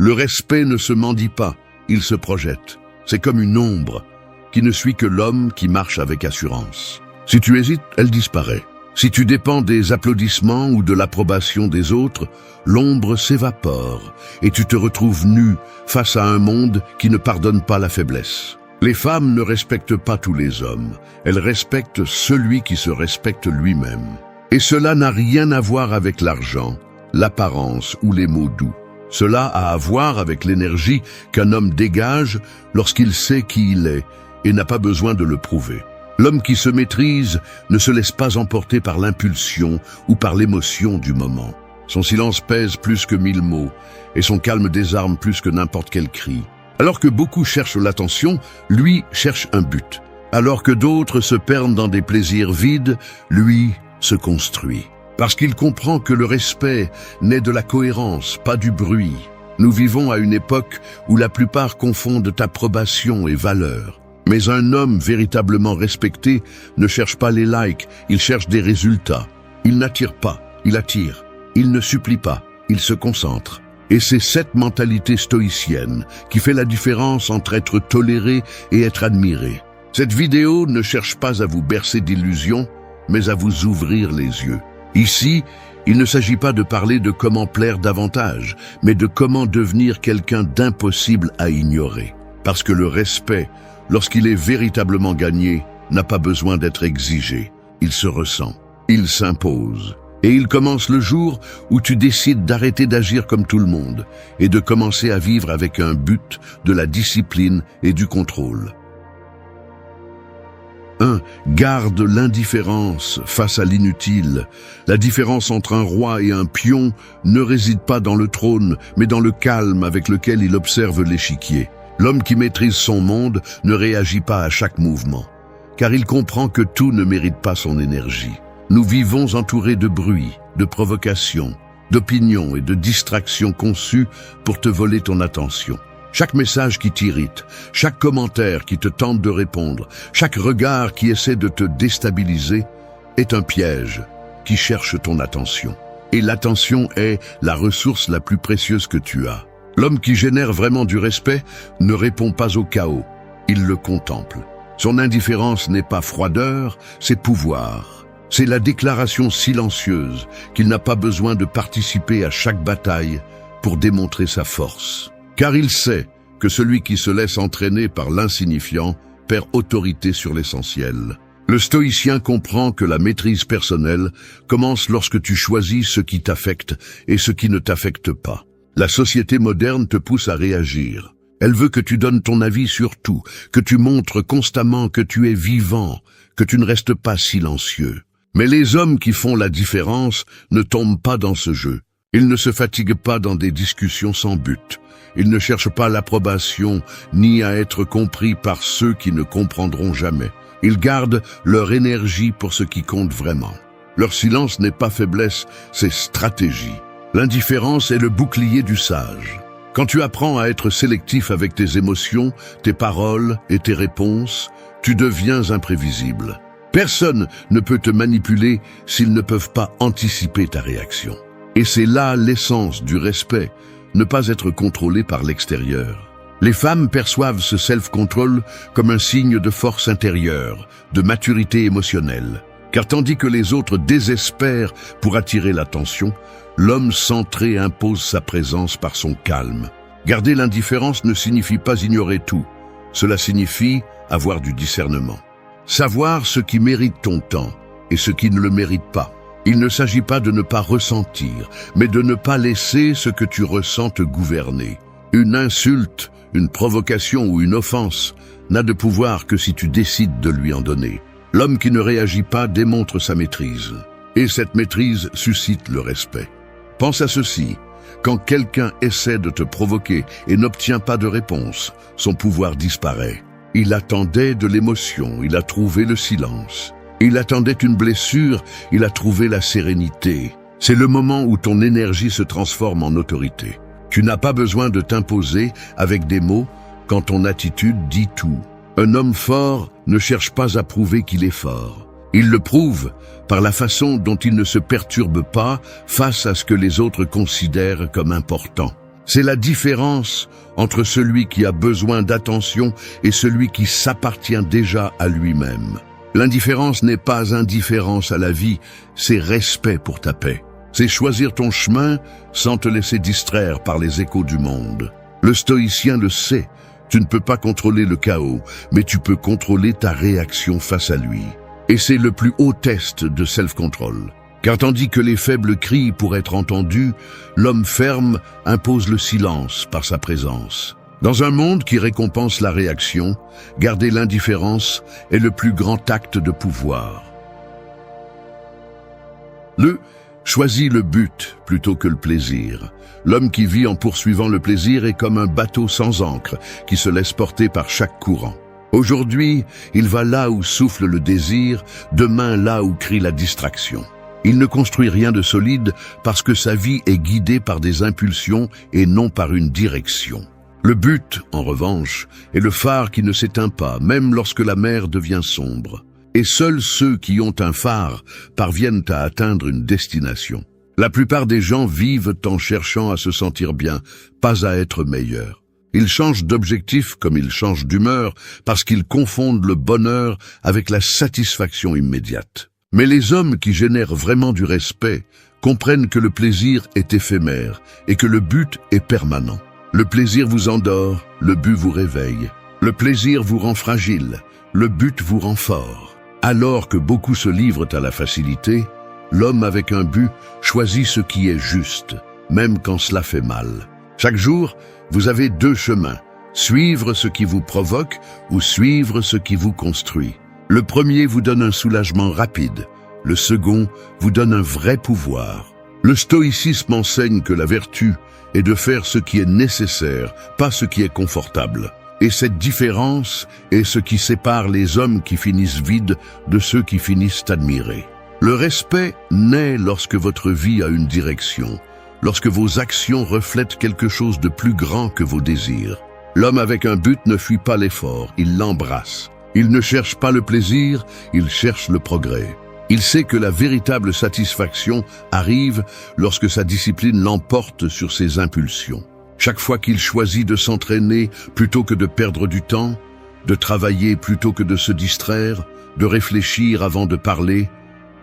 Le respect ne se mendie pas, il se projette. C'est comme une ombre qui ne suit que l'homme qui marche avec assurance. Si tu hésites, elle disparaît. Si tu dépends des applaudissements ou de l'approbation des autres, l'ombre s'évapore et tu te retrouves nu face à un monde qui ne pardonne pas la faiblesse. Les femmes ne respectent pas tous les hommes, elles respectent celui qui se respecte lui-même. Et cela n'a rien à voir avec l'argent, l'apparence ou les mots doux. Cela a à voir avec l'énergie qu'un homme dégage lorsqu'il sait qui il est et n'a pas besoin de le prouver. L'homme qui se maîtrise ne se laisse pas emporter par l'impulsion ou par l'émotion du moment. Son silence pèse plus que 1000 mots et son calme désarme plus que n'importe quel cri. Alors que beaucoup cherchent l'attention, lui cherche un but. Alors que d'autres se perdent dans des plaisirs vides, lui se construit. Parce qu'il comprend que le respect naît de la cohérence, pas du bruit. Nous vivons à une époque où la plupart confondent approbation et valeur. Mais un homme véritablement respecté ne cherche pas les likes, il cherche des résultats. Il n'attire pas, il attire. Il ne supplie pas, il se concentre. Et c'est cette mentalité stoïcienne qui fait la différence entre être toléré et être admiré. Cette vidéo ne cherche pas à vous bercer d'illusions, mais à vous ouvrir les yeux. Ici, il ne s'agit pas de parler de comment plaire davantage, mais de comment devenir quelqu'un d'impossible à ignorer. Parce que le respect, lorsqu'il est véritablement gagné, n'a pas besoin d'être exigé. Il se ressent, il s'impose. Et il commence le jour où tu décides d'arrêter d'agir comme tout le monde et de commencer à vivre avec un but, de la discipline et du contrôle. 1. Garde l'indifférence face à l'inutile. La différence entre un roi et un pion ne réside pas dans le trône, mais dans le calme avec lequel il observe l'échiquier. L'homme qui maîtrise son monde ne réagit pas à chaque mouvement, car il comprend que tout ne mérite pas son énergie. Nous vivons entourés de bruit, de provocations, d'opinions et de distractions conçues pour te voler ton attention. Chaque message qui t'irrite, chaque commentaire qui te tente de répondre, chaque regard qui essaie de te déstabiliser est un piège qui cherche ton attention. Et l'attention est la ressource la plus précieuse que tu as. L'homme qui génère vraiment du respect ne répond pas au chaos, il le contemple. Son indifférence n'est pas froideur, c'est pouvoir. C'est la déclaration silencieuse qu'il n'a pas besoin de participer à chaque bataille pour démontrer sa force. Car il sait que celui qui se laisse entraîner par l'insignifiant perd autorité sur l'essentiel. Le stoïcien comprend que la maîtrise personnelle commence lorsque tu choisis ce qui t'affecte et ce qui ne t'affecte pas. La société moderne te pousse à réagir. Elle veut que tu donnes ton avis sur tout, que tu montres constamment que tu es vivant, que tu ne restes pas silencieux. Mais les hommes qui font la différence ne tombent pas dans ce jeu. Ils ne se fatiguent pas dans des discussions sans but. Ils ne cherchent pas l'approbation ni à être compris par ceux qui ne comprendront jamais. Ils gardent leur énergie pour ce qui compte vraiment. Leur silence n'est pas faiblesse, c'est stratégie. L'indifférence est le bouclier du sage. Quand tu apprends à être sélectif avec tes émotions, tes paroles et tes réponses, tu deviens imprévisible. Personne ne peut te manipuler s'ils ne peuvent pas anticiper ta réaction. Et c'est là l'essence du respect, ne pas être contrôlé par l'extérieur. Les femmes perçoivent ce self-control comme un signe de force intérieure, de maturité émotionnelle. Car tandis que les autres désespèrent pour attirer l'attention, l'homme centré impose sa présence par son calme. Garder l'indifférence ne signifie pas ignorer tout. Cela signifie avoir du discernement. Savoir ce qui mérite ton temps et ce qui ne le mérite pas. Il ne s'agit pas de ne pas ressentir, mais de ne pas laisser ce que tu ressens te gouverner. Une insulte, une provocation ou une offense n'a de pouvoir que si tu décides de lui en donner. L'homme qui ne réagit pas démontre sa maîtrise, et cette maîtrise suscite le respect. Pense à ceci, quand quelqu'un essaie de te provoquer et n'obtient pas de réponse, son pouvoir disparaît. Il attendait de l'émotion, il a trouvé le silence. Il attendait une blessure, il a trouvé la sérénité. C'est le moment où ton énergie se transforme en autorité. Tu n'as pas besoin de t'imposer avec des mots quand ton attitude dit tout. Un homme fort ne cherche pas à prouver qu'il est fort. Il le prouve par la façon dont il ne se perturbe pas face à ce que les autres considèrent comme important. C'est la différence entre celui qui a besoin d'attention et celui qui s'appartient déjà à lui-même. L'indifférence n'est pas indifférence à la vie, c'est respect pour ta paix. C'est choisir ton chemin sans te laisser distraire par les échos du monde. Le stoïcien le sait, tu ne peux pas contrôler le chaos, mais tu peux contrôler ta réaction face à lui. Et c'est le plus haut test de self-control. Car tandis que les faibles crient pour être entendus, l'homme ferme impose le silence par sa présence. Dans un monde qui récompense la réaction, garder l'indifférence est le plus grand acte de pouvoir. Choisis le but plutôt que le plaisir. L'homme qui vit en poursuivant le plaisir est comme un bateau sans ancre qui se laisse porter par chaque courant. Aujourd'hui, il va là où souffle le désir, demain là où crie la distraction. Il ne construit rien de solide parce que sa vie est guidée par des impulsions et non par une direction. Le but, en revanche, est le phare qui ne s'éteint pas, même lorsque la mer devient sombre. Et seuls ceux qui ont un phare parviennent à atteindre une destination. La plupart des gens vivent en cherchant à se sentir bien, pas à être meilleurs. Ils changent d'objectif comme ils changent d'humeur parce qu'ils confondent le bonheur avec la satisfaction immédiate. Mais les hommes qui génèrent vraiment du respect comprennent que le plaisir est éphémère et que le but est permanent. Le plaisir vous endort, le but vous réveille. Le plaisir vous rend fragile, le but vous rend fort. Alors que beaucoup se livrent à la facilité, l'homme avec un but choisit ce qui est juste, même quand cela fait mal. Chaque jour, vous avez deux chemins, suivre ce qui vous provoque ou suivre ce qui vous construit. Le premier vous donne un soulagement rapide, le second vous donne un vrai pouvoir. Le stoïcisme enseigne que la vertu est de faire ce qui est nécessaire, pas ce qui est confortable. Et cette différence est ce qui sépare les hommes qui finissent vides de ceux qui finissent admirés. Le respect naît lorsque votre vie a une direction, lorsque vos actions reflètent quelque chose de plus grand que vos désirs. L'homme avec un but ne fuit pas l'effort, il l'embrasse. Il ne cherche pas le plaisir, il cherche le progrès. Il sait que la véritable satisfaction arrive lorsque sa discipline l'emporte sur ses impulsions. Chaque fois qu'il choisit de s'entraîner plutôt que de perdre du temps, de travailler plutôt que de se distraire, de réfléchir avant de parler,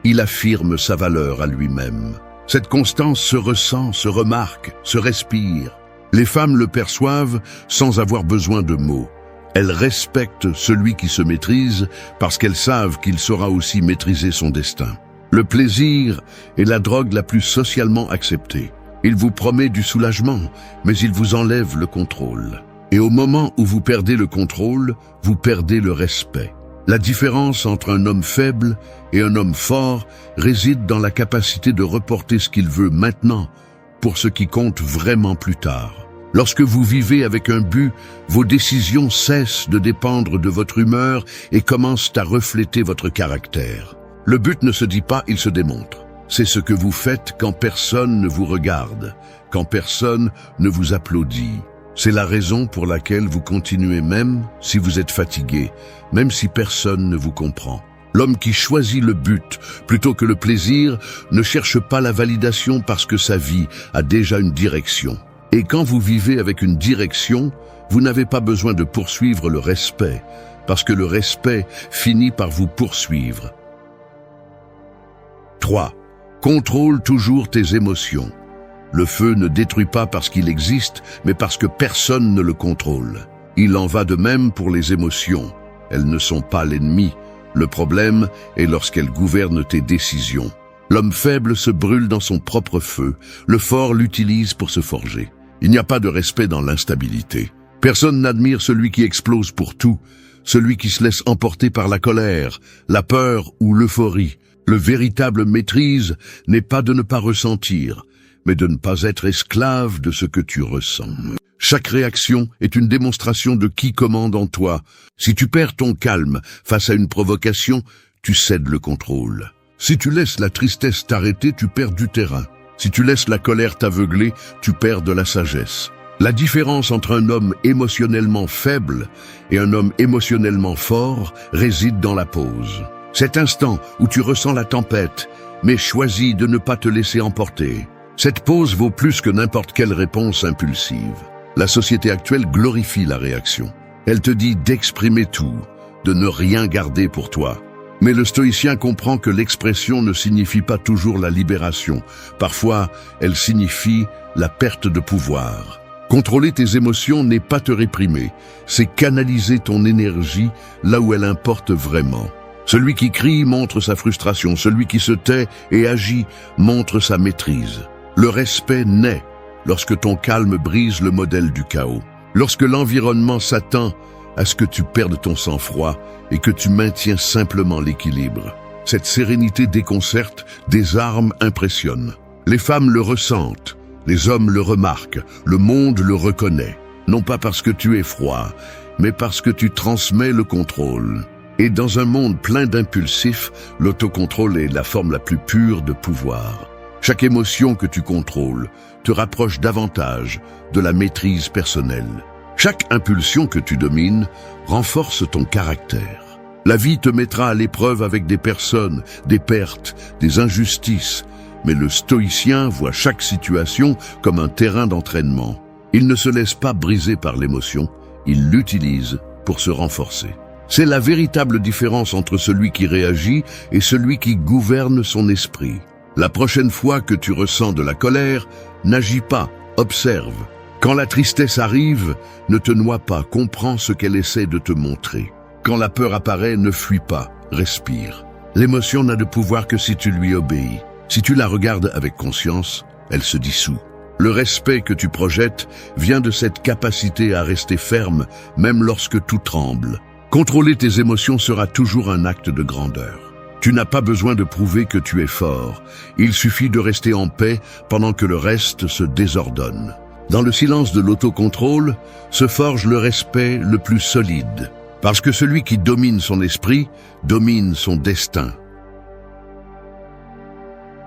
il affirme sa valeur à lui-même. Cette constance se ressent, se remarque, se respire. Les femmes le perçoivent sans avoir besoin de mots. Elles respectent celui qui se maîtrise parce qu'elles savent qu'il saura aussi maîtriser son destin. Le plaisir est la drogue la plus socialement acceptée. Il vous promet du soulagement, mais il vous enlève le contrôle. Et au moment où vous perdez le contrôle, vous perdez le respect. La différence entre un homme faible et un homme fort réside dans la capacité de reporter ce qu'il veut maintenant pour ce qui compte vraiment plus tard. Lorsque vous vivez avec un but, vos décisions cessent de dépendre de votre humeur et commencent à refléter votre caractère. Le but ne se dit pas, il se démontre. C'est ce que vous faites quand personne ne vous regarde, quand personne ne vous applaudit. C'est la raison pour laquelle vous continuez même si vous êtes fatigué, même si personne ne vous comprend. L'homme qui choisit le but plutôt que le plaisir ne cherche pas la validation parce que sa vie a déjà une direction. Et quand vous vivez avec une direction, vous n'avez pas besoin de poursuivre le respect, parce que le respect finit par vous poursuivre. 3. Contrôle toujours tes émotions. Le feu ne détruit pas parce qu'il existe, mais parce que personne ne le contrôle. Il en va de même pour les émotions. Elles ne sont pas l'ennemi. Le problème est lorsqu'elles gouvernent tes décisions. L'homme faible se brûle dans son propre feu. Le fort l'utilise pour se forger. Il n'y a pas de respect dans l'instabilité. Personne n'admire celui qui explose pour tout, celui qui se laisse emporter par la colère, la peur ou l'euphorie. Le véritable maîtrise n'est pas de ne pas ressentir, mais de ne pas être esclave de ce que tu ressens. Chaque réaction est une démonstration de qui commande en toi. Si tu perds ton calme face à une provocation, tu cèdes le contrôle. Si tu laisses la tristesse t'arrêter, tu perds du terrain. Si tu laisses la colère t'aveugler, tu perds de la sagesse. La différence entre un homme émotionnellement faible et un homme émotionnellement fort réside dans la pause. Cet instant où tu ressens la tempête, mais choisis de ne pas te laisser emporter. Cette pause vaut plus que n'importe quelle réponse impulsive. La société actuelle glorifie la réaction. Elle te dit d'exprimer tout, de ne rien garder pour toi. Mais le stoïcien comprend que l'expression ne signifie pas toujours la libération. Parfois, elle signifie la perte de pouvoir. Contrôler tes émotions n'est pas te réprimer, c'est canaliser ton énergie là où elle importe vraiment. Celui qui crie montre sa frustration, celui qui se tait et agit montre sa maîtrise. Le respect naît lorsque ton calme brise le modèle du chaos, lorsque l'environnement s'attend à ce que tu perdes ton sang-froid et que tu maintiens simplement l'équilibre. Cette sérénité déconcerte, des armes impressionnent. Les femmes le ressentent, les hommes le remarquent, le monde le reconnaît. Non pas parce que tu es froid, mais parce que tu transmets le contrôle. Et dans un monde plein d'impulsifs, l'autocontrôle est la forme la plus pure de pouvoir. Chaque émotion que tu contrôles te rapproche davantage de la maîtrise personnelle. Chaque impulsion que tu domines renforce ton caractère. La vie te mettra à l'épreuve avec des personnes, des pertes, des injustices. Mais le stoïcien voit chaque situation comme un terrain d'entraînement. Il ne se laisse pas briser par l'émotion, il l'utilise pour se renforcer. C'est la véritable différence entre celui qui réagit et celui qui gouverne son esprit. La prochaine fois que tu ressens de la colère, n'agis pas, observe. Quand la tristesse arrive, ne te noie pas, comprends ce qu'elle essaie de te montrer. Quand la peur apparaît, ne fuis pas, respire. L'émotion n'a de pouvoir que si tu lui obéis. Si tu la regardes avec conscience, elle se dissout. Le respect que tu projettes vient de cette capacité à rester ferme, même lorsque tout tremble. Contrôler tes émotions sera toujours un acte de grandeur. Tu n'as pas besoin de prouver que tu es fort. Il suffit de rester en paix pendant que le reste se désordonne. Dans le silence de l'autocontrôle se forge le respect le plus solide, parce que celui qui domine son esprit domine son destin.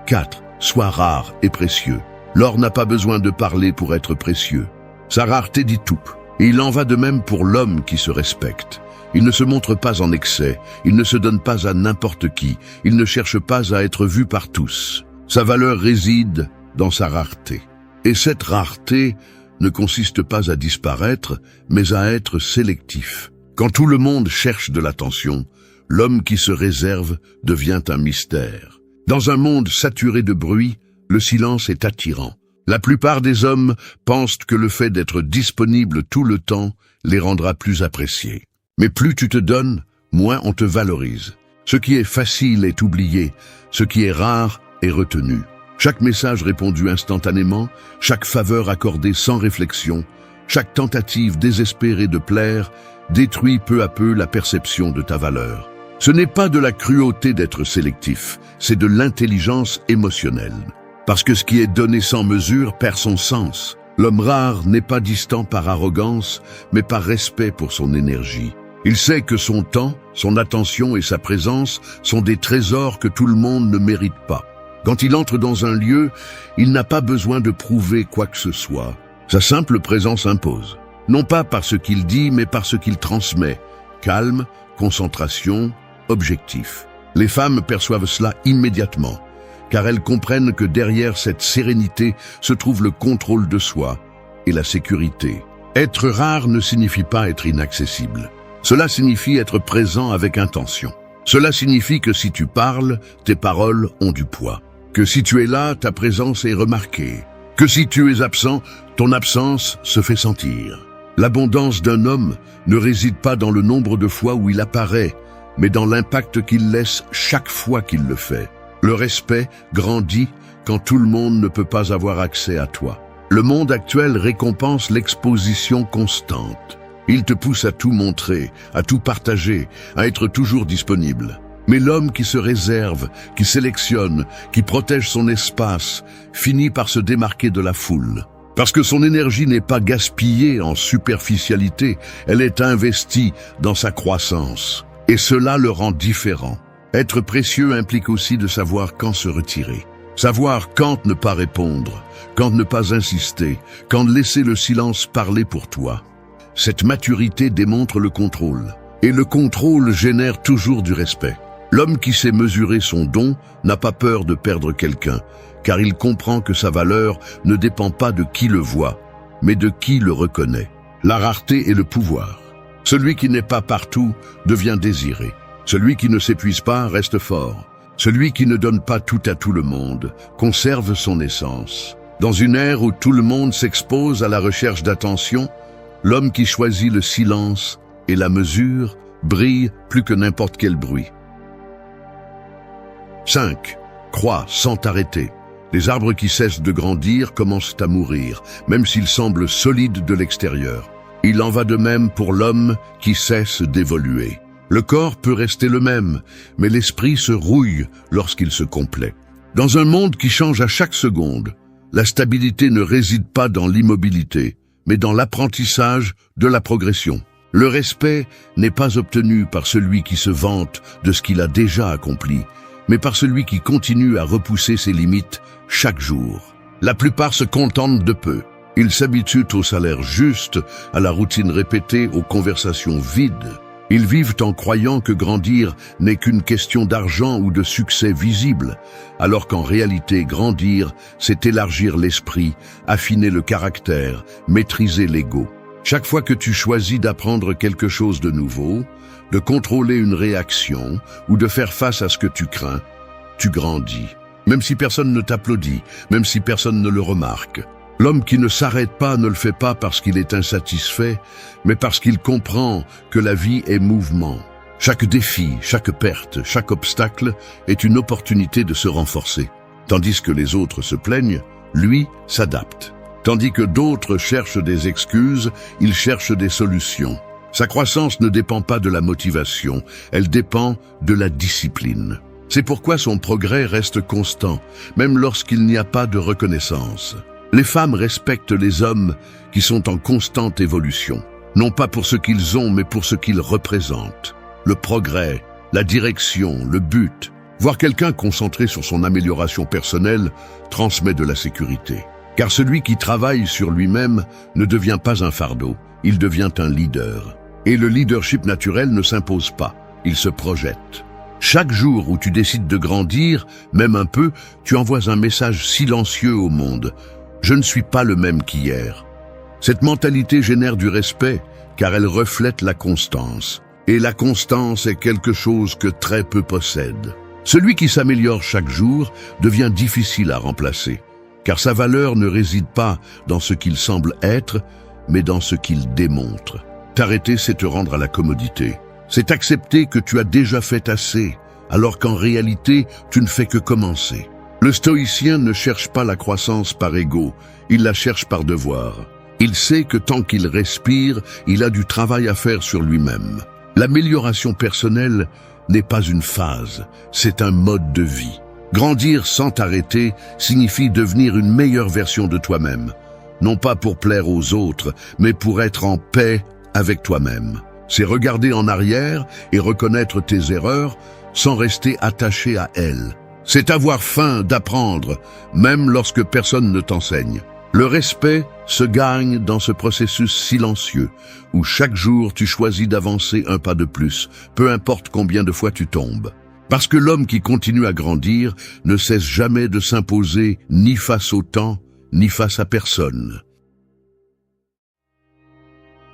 4. Sois rare et précieux. L'or n'a pas besoin de parler pour être précieux. Sa rareté dit tout. Et il en va de même pour l'homme qui se respecte. Il ne se montre pas en excès, il ne se donne pas à n'importe qui, il ne cherche pas à être vu par tous. Sa valeur réside dans sa rareté. Et cette rareté ne consiste pas à disparaître, mais à être sélectif. Quand tout le monde cherche de l'attention, l'homme qui se réserve devient un mystère. Dans un monde saturé de bruit, le silence est attirant. La plupart des hommes pensent que le fait d'être disponible tout le temps les rendra plus appréciés. Mais plus tu te donnes, moins on te valorise. Ce qui est facile est oublié, ce qui est rare est retenu. Chaque message répondu instantanément, chaque faveur accordée sans réflexion, chaque tentative désespérée de plaire détruit peu à peu la perception de ta valeur. Ce n'est pas de la cruauté d'être sélectif, c'est de l'intelligence émotionnelle. Parce que ce qui est donné sans mesure perd son sens. L'homme rare n'est pas distant par arrogance, mais par respect pour son énergie. Il sait que son temps, son attention et sa présence sont des trésors que tout le monde ne mérite pas. Quand il entre dans un lieu, il n'a pas besoin de prouver quoi que ce soit. Sa simple présence impose. Non pas par ce qu'il dit, mais par ce qu'il transmet. Calme, concentration, objectif. Les femmes perçoivent cela immédiatement, car elles comprennent que derrière cette sérénité se trouve le contrôle de soi et la sécurité. Être rare ne signifie pas être inaccessible. Cela signifie être présent avec intention. Cela signifie que si tu parles, tes paroles ont du poids. Que si tu es là, ta présence est remarquée. Que si tu es absent, ton absence se fait sentir. L'abondance d'un homme ne réside pas dans le nombre de fois où il apparaît, mais dans l'impact qu'il laisse chaque fois qu'il le fait. Le respect grandit quand tout le monde ne peut pas avoir accès à toi. Le monde actuel récompense l'exposition constante. Il te pousse à tout montrer, à tout partager, à être toujours disponible. Mais l'homme qui se réserve, qui sélectionne, qui protège son espace, finit par se démarquer de la foule. Parce que son énergie n'est pas gaspillée en superficialité, elle est investie dans sa croissance. Et cela le rend différent. Être précieux implique aussi de savoir quand se retirer. Savoir quand ne pas répondre, quand ne pas insister, quand laisser le silence parler pour toi. Cette maturité démontre le contrôle. Et le contrôle génère toujours du respect. L'homme qui sait mesurer son don n'a pas peur de perdre quelqu'un, car il comprend que sa valeur ne dépend pas de qui le voit, mais de qui le reconnaît. La rareté et le pouvoir. Celui qui n'est pas partout devient désiré. Celui qui ne s'épuise pas reste fort. Celui qui ne donne pas tout à tout le monde conserve son essence. Dans une ère où tout le monde s'expose à la recherche d'attention, l'homme qui choisit le silence et la mesure brille plus que n'importe quel bruit. 5. Crois sans t'arrêter. Les arbres qui cessent de grandir commencent à mourir, même s'ils semblent solides de l'extérieur. Il en va de même pour l'homme qui cesse d'évoluer. Le corps peut rester le même, mais l'esprit se rouille lorsqu'il se complaît. Dans un monde qui change à chaque seconde, la stabilité ne réside pas dans l'immobilité, mais dans l'apprentissage de la progression. Le respect n'est pas obtenu par celui qui se vante de ce qu'il a déjà accompli, mais par celui qui continue à repousser ses limites chaque jour. La plupart se contentent de peu. Ils s'habituent au salaire juste, à la routine répétée, aux conversations vides. Ils vivent en croyant que grandir n'est qu'une question d'argent ou de succès visible, alors qu'en réalité, grandir, c'est élargir l'esprit, affiner le caractère, maîtriser l'ego. Chaque fois que tu choisis d'apprendre quelque chose de nouveau, de contrôler une réaction ou de faire face à ce que tu crains, tu grandis. Même si personne ne t'applaudit, même si personne ne le remarque. L'homme qui ne s'arrête pas ne le fait pas parce qu'il est insatisfait, mais parce qu'il comprend que la vie est mouvement. Chaque défi, chaque perte, chaque obstacle est une opportunité de se renforcer. Tandis que les autres se plaignent, lui s'adapte. Tandis que d'autres cherchent des excuses, il cherche des solutions. Sa croissance ne dépend pas de la motivation, elle dépend de la discipline. C'est pourquoi son progrès reste constant, même lorsqu'il n'y a pas de reconnaissance. Les femmes respectent les hommes qui sont en constante évolution, non pas pour ce qu'ils ont, mais pour ce qu'ils représentent. Le progrès, la direction, le but. Voir quelqu'un concentré sur son amélioration personnelle transmet de la sécurité. Car celui qui travaille sur lui-même ne devient pas un fardeau, il devient un leader. Et le leadership naturel ne s'impose pas, il se projette. Chaque jour où tu décides de grandir, même un peu, tu envoies un message silencieux au monde. Je ne suis pas le même qu'hier. Cette mentalité génère du respect, car elle reflète la constance. Et la constance est quelque chose que très peu possèdent. Celui qui s'améliore chaque jour devient difficile à remplacer, car sa valeur ne réside pas dans ce qu'il semble être, mais dans ce qu'il démontre. T'arrêter, c'est te rendre à la commodité. C'est accepter que tu as déjà fait assez, alors qu'en réalité, tu ne fais que commencer. Le stoïcien ne cherche pas la croissance par ego, il la cherche par devoir. Il sait que tant qu'il respire, il a du travail à faire sur lui-même. L'amélioration personnelle n'est pas une phase, c'est un mode de vie. Grandir sans t'arrêter signifie devenir une meilleure version de toi-même, non pas pour plaire aux autres, mais pour être en paix avec toi-même. C'est regarder en arrière et reconnaître tes erreurs sans rester attaché à elles. C'est avoir faim d'apprendre, même lorsque personne ne t'enseigne. Le respect se gagne dans ce processus silencieux, où chaque jour tu choisis d'avancer un pas de plus, peu importe combien de fois tu tombes. Parce que l'homme qui continue à grandir ne cesse jamais de s'imposer ni face au temps, ni face à personne.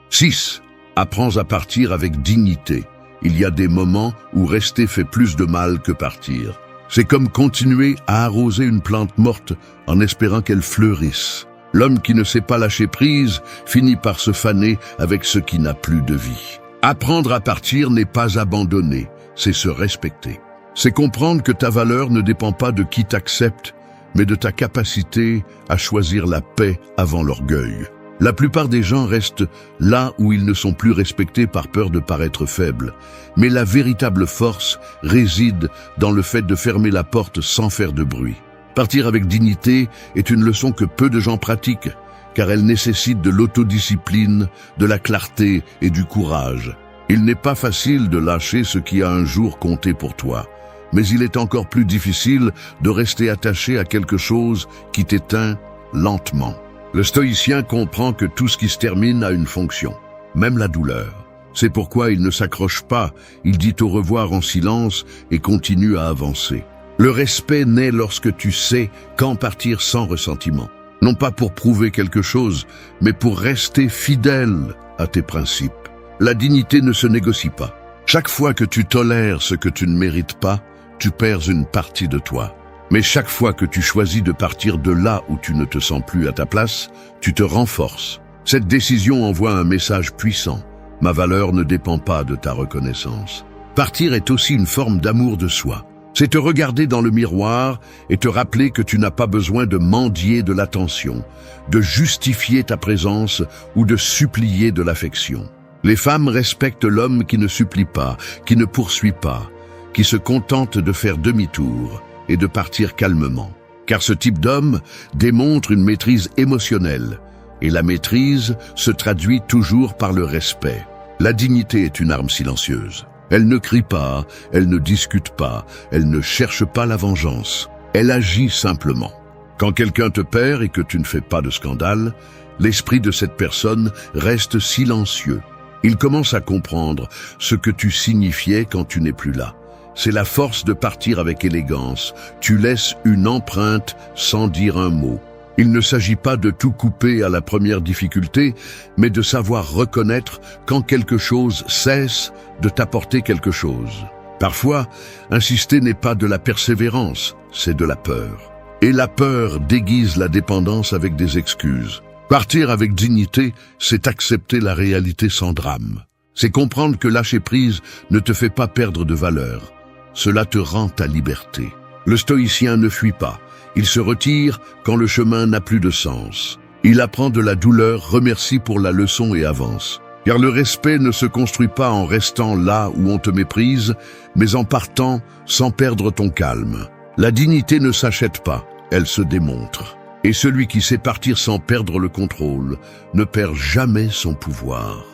6. Apprends à partir avec dignité. Il y a des moments où rester fait plus de mal que partir. C'est comme continuer à arroser une plante morte en espérant qu'elle fleurisse. L'homme qui ne sait pas lâcher prise finit par se faner avec ce qui n'a plus de vie. Apprendre à partir n'est pas abandonner, c'est se respecter. C'est comprendre que ta valeur ne dépend pas de qui t'accepte, mais de ta capacité à choisir la paix avant l'orgueil. La plupart des gens restent là où ils ne sont plus respectés par peur de paraître faibles. Mais la véritable force réside dans le fait de fermer la porte sans faire de bruit. Partir avec dignité est une leçon que peu de gens pratiquent, car elle nécessite de l'autodiscipline, de la clarté et du courage. Il n'est pas facile de lâcher ce qui a un jour compté pour toi, mais il est encore plus difficile de rester attaché à quelque chose qui t'éteint lentement. Le stoïcien comprend que tout ce qui se termine a une fonction, même la douleur. C'est pourquoi il ne s'accroche pas, il dit au revoir en silence et continue à avancer. Le respect naît lorsque tu sais quand partir sans ressentiment. Non pas pour prouver quelque chose, mais pour rester fidèle à tes principes. La dignité ne se négocie pas. Chaque fois que tu tolères ce que tu ne mérites pas, tu perds une partie de toi. Mais chaque fois que tu choisis de partir de là où tu ne te sens plus à ta place, tu te renforces. Cette décision envoie un message puissant. Ma valeur ne dépend pas de ta reconnaissance. Partir est aussi une forme d'amour de soi. C'est te regarder dans le miroir et te rappeler que tu n'as pas besoin de mendier de l'attention, de justifier ta présence ou de supplier de l'affection. Les femmes respectent l'homme qui ne supplie pas, qui ne poursuit pas, qui se contente de faire demi-tour et de partir calmement. Car ce type d'homme démontre une maîtrise émotionnelle, et la maîtrise se traduit toujours par le respect. La dignité est une arme silencieuse. Elle ne crie pas, elle ne discute pas, elle ne cherche pas la vengeance. Elle agit simplement. Quand quelqu'un te perd et que tu ne fais pas de scandale, l'esprit de cette personne reste silencieux. Il commence à comprendre ce que tu signifiais quand tu n'es plus là. C'est la force de partir avec élégance. Tu laisses une empreinte sans dire un mot. Il ne s'agit pas de tout couper à la première difficulté, mais de savoir reconnaître quand quelque chose cesse de t'apporter quelque chose. Parfois, insister n'est pas de la persévérance, c'est de la peur. Et la peur déguise la dépendance avec des excuses. Partir avec dignité, c'est accepter la réalité sans drame. C'est comprendre que lâcher prise ne te fait pas perdre de valeur. Cela te rend ta liberté. Le stoïcien ne fuit pas. Il se retire quand le chemin n'a plus de sens. Il apprend de la douleur, remercie pour la leçon et avance. Car le respect ne se construit pas en restant là où on te méprise, mais en partant sans perdre ton calme. La dignité ne s'achète pas, elle se démontre. Et celui qui sait partir sans perdre le contrôle ne perd jamais son pouvoir.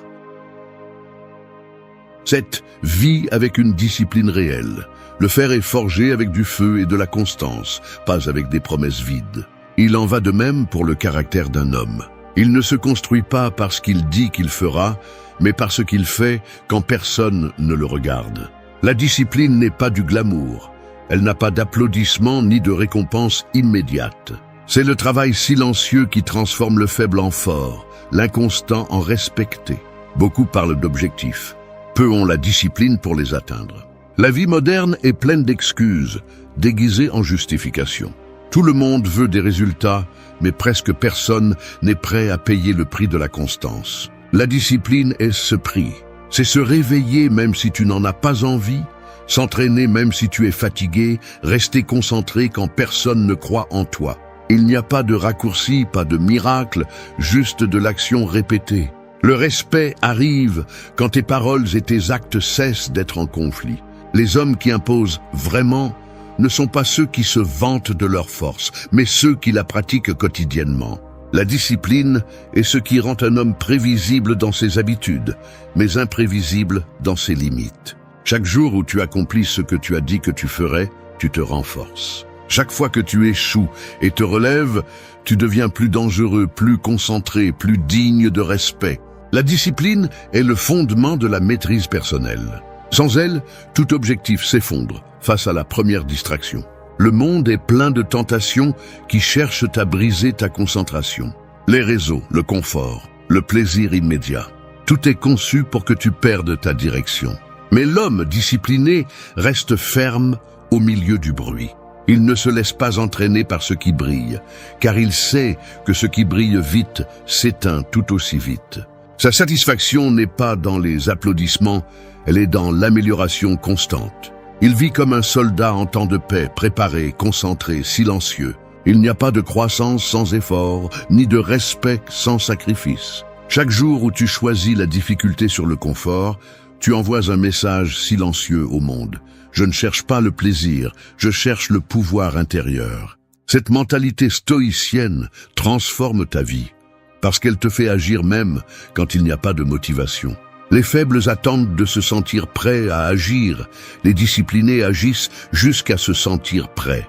Cette vie avec une discipline réelle. Le fer est forgé avec du feu et de la constance, pas avec des promesses vides. Il en va de même pour le caractère d'un homme. Il ne se construit pas parce qu'il dit qu'il fera, mais parce qu'il fait quand personne ne le regarde. La discipline n'est pas du glamour. Elle n'a pas d'applaudissements ni de récompense immédiate. C'est le travail silencieux qui transforme le faible en fort, l'inconstant en respecté. Beaucoup parlent d'objectifs. Peu ont la discipline pour les atteindre. La vie moderne est pleine d'excuses, déguisées en justifications. Tout le monde veut des résultats, mais presque personne n'est prêt à payer le prix de la constance. La discipline est ce prix. C'est se réveiller même si tu n'en as pas envie, s'entraîner même si tu es fatigué, rester concentré quand personne ne croit en toi. Il n'y a pas de raccourci, pas de miracle, juste de l'action répétée. Le respect arrive quand tes paroles et tes actes cessent d'être en conflit. Les hommes qui imposent vraiment ne sont pas ceux qui se vantent de leur force, mais ceux qui la pratiquent quotidiennement. La discipline est ce qui rend un homme prévisible dans ses habitudes, mais imprévisible dans ses limites. Chaque jour où tu accomplis ce que tu as dit que tu ferais, tu te renforces. Chaque fois que tu échoues et te relèves, tu deviens plus dangereux, plus concentré, plus digne de respect. La discipline est le fondement de la maîtrise personnelle. Sans elle, tout objectif s'effondre face à la première distraction. Le monde est plein de tentations qui cherchent à briser ta concentration. Les réseaux, le confort, le plaisir immédiat. Tout est conçu pour que tu perdes ta direction. Mais l'homme discipliné reste ferme au milieu du bruit. Il ne se laisse pas entraîner par ce qui brille, car il sait que ce qui brille vite s'éteint tout aussi vite. Sa satisfaction n'est pas dans les applaudissements, elle est dans l'amélioration constante. Il vit comme un soldat en temps de paix, préparé, concentré, silencieux. Il n'y a pas de croissance sans effort, ni de respect sans sacrifice. Chaque jour où tu choisis la difficulté sur le confort, tu envoies un message silencieux au monde. Je ne cherche pas le plaisir, je cherche le pouvoir intérieur. Cette mentalité stoïcienne transforme ta vie, parce qu'elle te fait agir même quand il n'y a pas de motivation. Les faibles attendent de se sentir prêts à agir. Les disciplinés agissent jusqu'à se sentir prêts.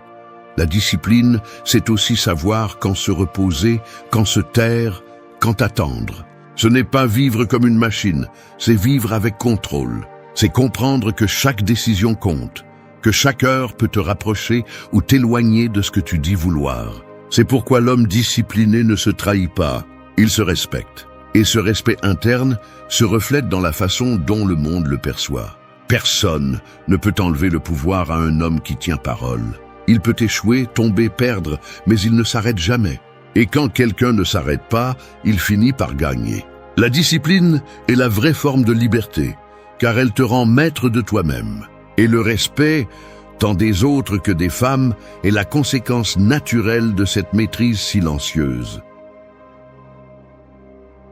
La discipline, c'est aussi savoir quand se reposer, quand se taire, quand attendre. Ce n'est pas vivre comme une machine, c'est vivre avec contrôle. C'est comprendre que chaque décision compte, que chaque heure peut te rapprocher ou t'éloigner de ce que tu dis vouloir. C'est pourquoi l'homme discipliné ne se trahit pas, il se respecte. Et ce respect interne se reflète dans la façon dont le monde le perçoit. Personne ne peut enlever le pouvoir à un homme qui tient parole. Il peut échouer, tomber, perdre, mais il ne s'arrête jamais. Et quand quelqu'un ne s'arrête pas, il finit par gagner. La discipline est la vraie forme de liberté, car elle te rend maître de toi-même. Et le respect, tant des autres que des femmes, est la conséquence naturelle de cette maîtrise silencieuse.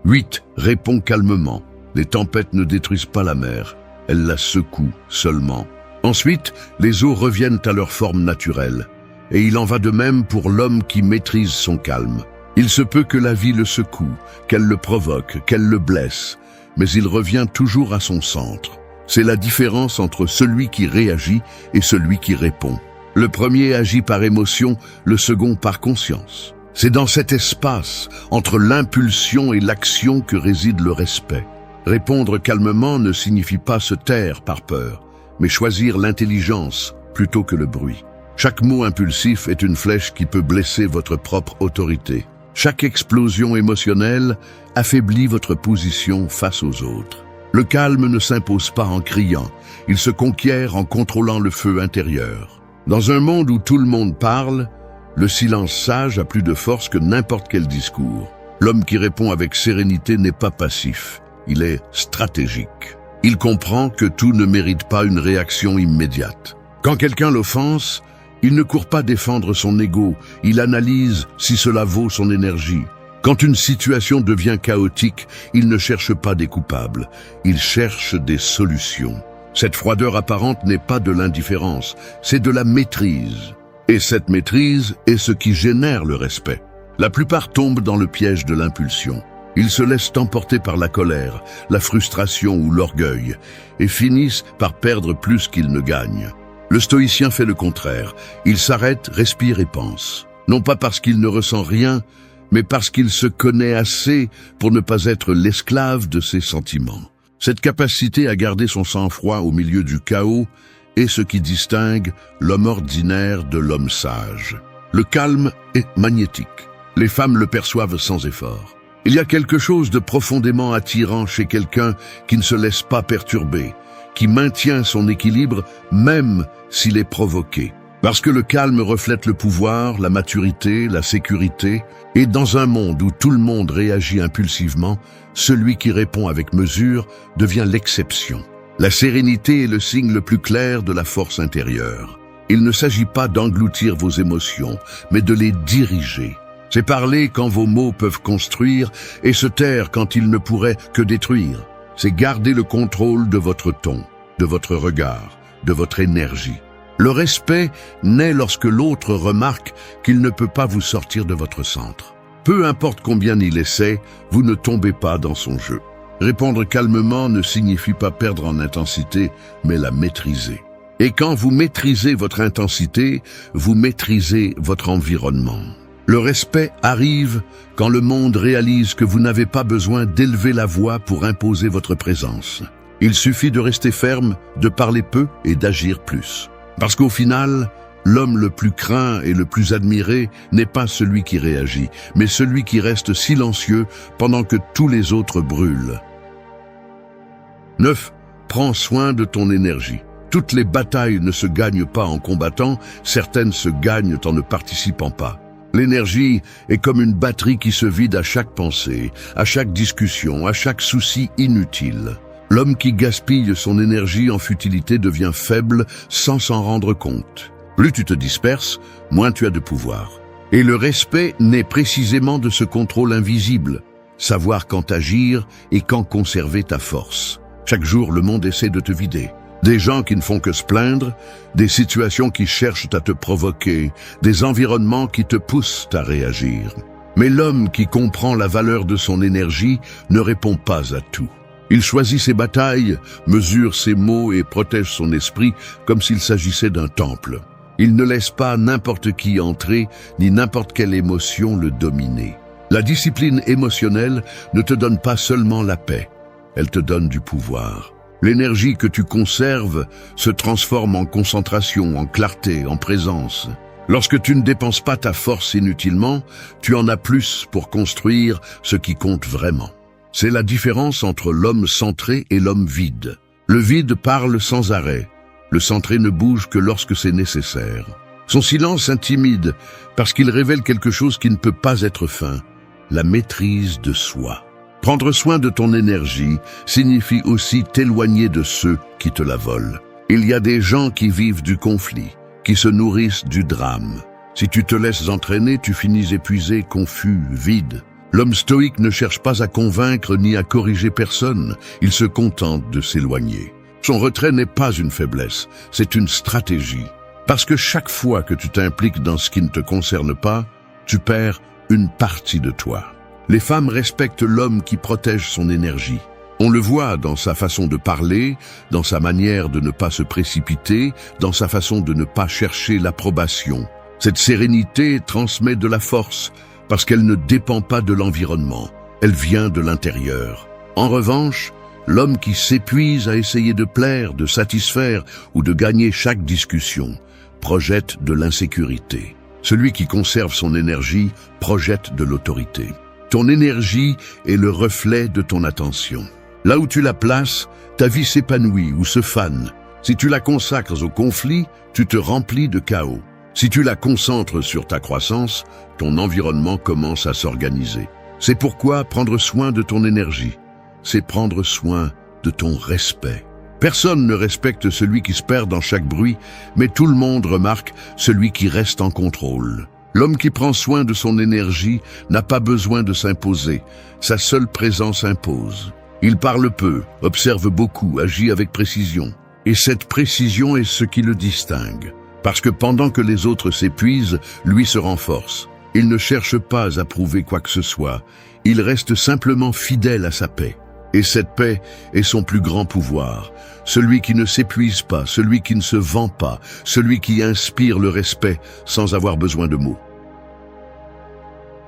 8. Réponds calmement. Les tempêtes ne détruisent pas la mer, elles la secouent seulement. Ensuite, les eaux reviennent à leur forme naturelle. Et il en va de même pour l'homme qui maîtrise son calme. Il se peut que la vie le secoue, qu'elle le provoque, qu'elle le blesse, mais il revient toujours à son centre. C'est la différence entre celui qui réagit et celui qui répond. Le premier agit par émotion, le second par conscience. C'est dans cet espace, entre l'impulsion et l'action, que réside le respect. Répondre calmement ne signifie pas se taire par peur, mais choisir l'intelligence plutôt que le bruit. Chaque mot impulsif est une flèche qui peut blesser votre propre autorité. Chaque explosion émotionnelle affaiblit votre position face aux autres. Le calme ne s'impose pas en criant, il se conquiert en contrôlant le feu intérieur. Dans un monde où tout le monde parle, le silence sage a plus de force que n'importe quel discours. L'homme qui répond avec sérénité n'est pas passif, il est stratégique. Il comprend que tout ne mérite pas une réaction immédiate. Quand quelqu'un l'offense, il ne court pas défendre son ego, il analyse si cela vaut son énergie. Quand une situation devient chaotique, il ne cherche pas des coupables, il cherche des solutions. Cette froideur apparente n'est pas de l'indifférence, c'est de la maîtrise. Et cette maîtrise est ce qui génère le respect. La plupart tombent dans le piège de l'impulsion. Ils se laissent emporter par la colère, la frustration ou l'orgueil, et finissent par perdre plus qu'ils ne gagnent. Le stoïcien fait le contraire. Il s'arrête, respire et pense. Non pas parce qu'il ne ressent rien, mais parce qu'il se connaît assez pour ne pas être l'esclave de ses sentiments. Cette capacité à garder son sang-froid au milieu du chaos est ce qui distingue l'homme ordinaire de l'homme sage. Le calme est magnétique. Les femmes le perçoivent sans effort. Il y a quelque chose de profondément attirant chez quelqu'un qui ne se laisse pas perturber, qui maintient son équilibre même s'il est provoqué. Parce que le calme reflète le pouvoir, la maturité, la sécurité, et dans un monde où tout le monde réagit impulsivement, celui qui répond avec mesure devient l'exception. La sérénité est le signe le plus clair de la force intérieure. Il ne s'agit pas d'engloutir vos émotions, mais de les diriger. C'est parler quand vos mots peuvent construire et se taire quand ils ne pourraient que détruire. C'est garder le contrôle de votre ton, de votre regard, de votre énergie. Le respect naît lorsque l'autre remarque qu'il ne peut pas vous sortir de votre centre. Peu importe combien il essaie, vous ne tombez pas dans son jeu. Répondre calmement ne signifie pas perdre en intensité, mais la maîtriser. Et quand vous maîtrisez votre intensité, vous maîtrisez votre environnement. Le respect arrive quand le monde réalise que vous n'avez pas besoin d'élever la voix pour imposer votre présence. Il suffit de rester ferme, de parler peu et d'agir plus. Parce qu'au final, l'homme le plus craint et le plus admiré n'est pas celui qui réagit, mais celui qui reste silencieux pendant que tous les autres brûlent. 9. Prends soin de ton énergie. Toutes les batailles ne se gagnent pas en combattant, certaines se gagnent en ne participant pas. L'énergie est comme une batterie qui se vide à chaque pensée, à chaque discussion, à chaque souci inutile. L'homme qui gaspille son énergie en futilité devient faible sans s'en rendre compte. Plus tu te disperses, moins tu as de pouvoir. Et le respect naît précisément de ce contrôle invisible, savoir quand agir et quand conserver ta force. Chaque jour, le monde essaie de te vider. Des gens qui ne font que se plaindre, des situations qui cherchent à te provoquer, des environnements qui te poussent à réagir. Mais l'homme qui comprend la valeur de son énergie ne répond pas à tout. Il choisit ses batailles, mesure ses mots et protège son esprit comme s'il s'agissait d'un temple. Il ne laisse pas n'importe qui entrer, ni n'importe quelle émotion le dominer. La discipline émotionnelle ne te donne pas seulement la paix, elle te donne du pouvoir. L'énergie que tu conserves se transforme en concentration, en clarté, en présence. Lorsque tu ne dépenses pas ta force inutilement, tu en as plus pour construire ce qui compte vraiment. C'est la différence entre l'homme centré et l'homme vide. Le vide parle sans arrêt. Le centré ne bouge que lorsque c'est nécessaire. Son silence intimide parce qu'il révèle quelque chose qui ne peut pas être feint, la maîtrise de soi. Prendre soin de ton énergie signifie aussi t'éloigner de ceux qui te la volent. Il y a des gens qui vivent du conflit, qui se nourrissent du drame. Si tu te laisses entraîner, tu finis épuisé, confus, vide. L'homme stoïque ne cherche pas à convaincre ni à corriger personne, il se contente de s'éloigner. Son retrait n'est pas une faiblesse, c'est une stratégie. Parce que chaque fois que tu t'impliques dans ce qui ne te concerne pas, tu perds une partie de toi. Les femmes respectent l'homme qui protège son énergie. On le voit dans sa façon de parler, dans sa manière de ne pas se précipiter, dans sa façon de ne pas chercher l'approbation. Cette sérénité transmet de la force, parce qu'elle ne dépend pas de l'environnement, elle vient de l'intérieur. En revanche, l'homme qui s'épuise à essayer de plaire, de satisfaire ou de gagner chaque discussion, projette de l'insécurité. Celui qui conserve son énergie projette de l'autorité. Ton énergie est le reflet de ton attention. Là où tu la places, ta vie s'épanouit ou se fane. Si tu la consacres au conflit, tu te remplis de chaos. Si tu la concentres sur ta croissance, ton environnement commence à s'organiser. C'est pourquoi prendre soin de ton énergie, c'est prendre soin de ton respect. Personne ne respecte celui qui se perd dans chaque bruit, mais tout le monde remarque celui qui reste en contrôle. L'homme qui prend soin de son énergie n'a pas besoin de s'imposer. Sa seule présence impose. Il parle peu, observe beaucoup, agit avec précision. Et cette précision est ce qui le distingue. Parce que pendant que les autres s'épuisent, lui se renforce. Il ne cherche pas à prouver quoi que ce soit. Il reste simplement fidèle à sa paix. Et cette paix est son plus grand pouvoir. Celui qui ne s'épuise pas, celui qui ne se vend pas, celui qui inspire le respect sans avoir besoin de mots.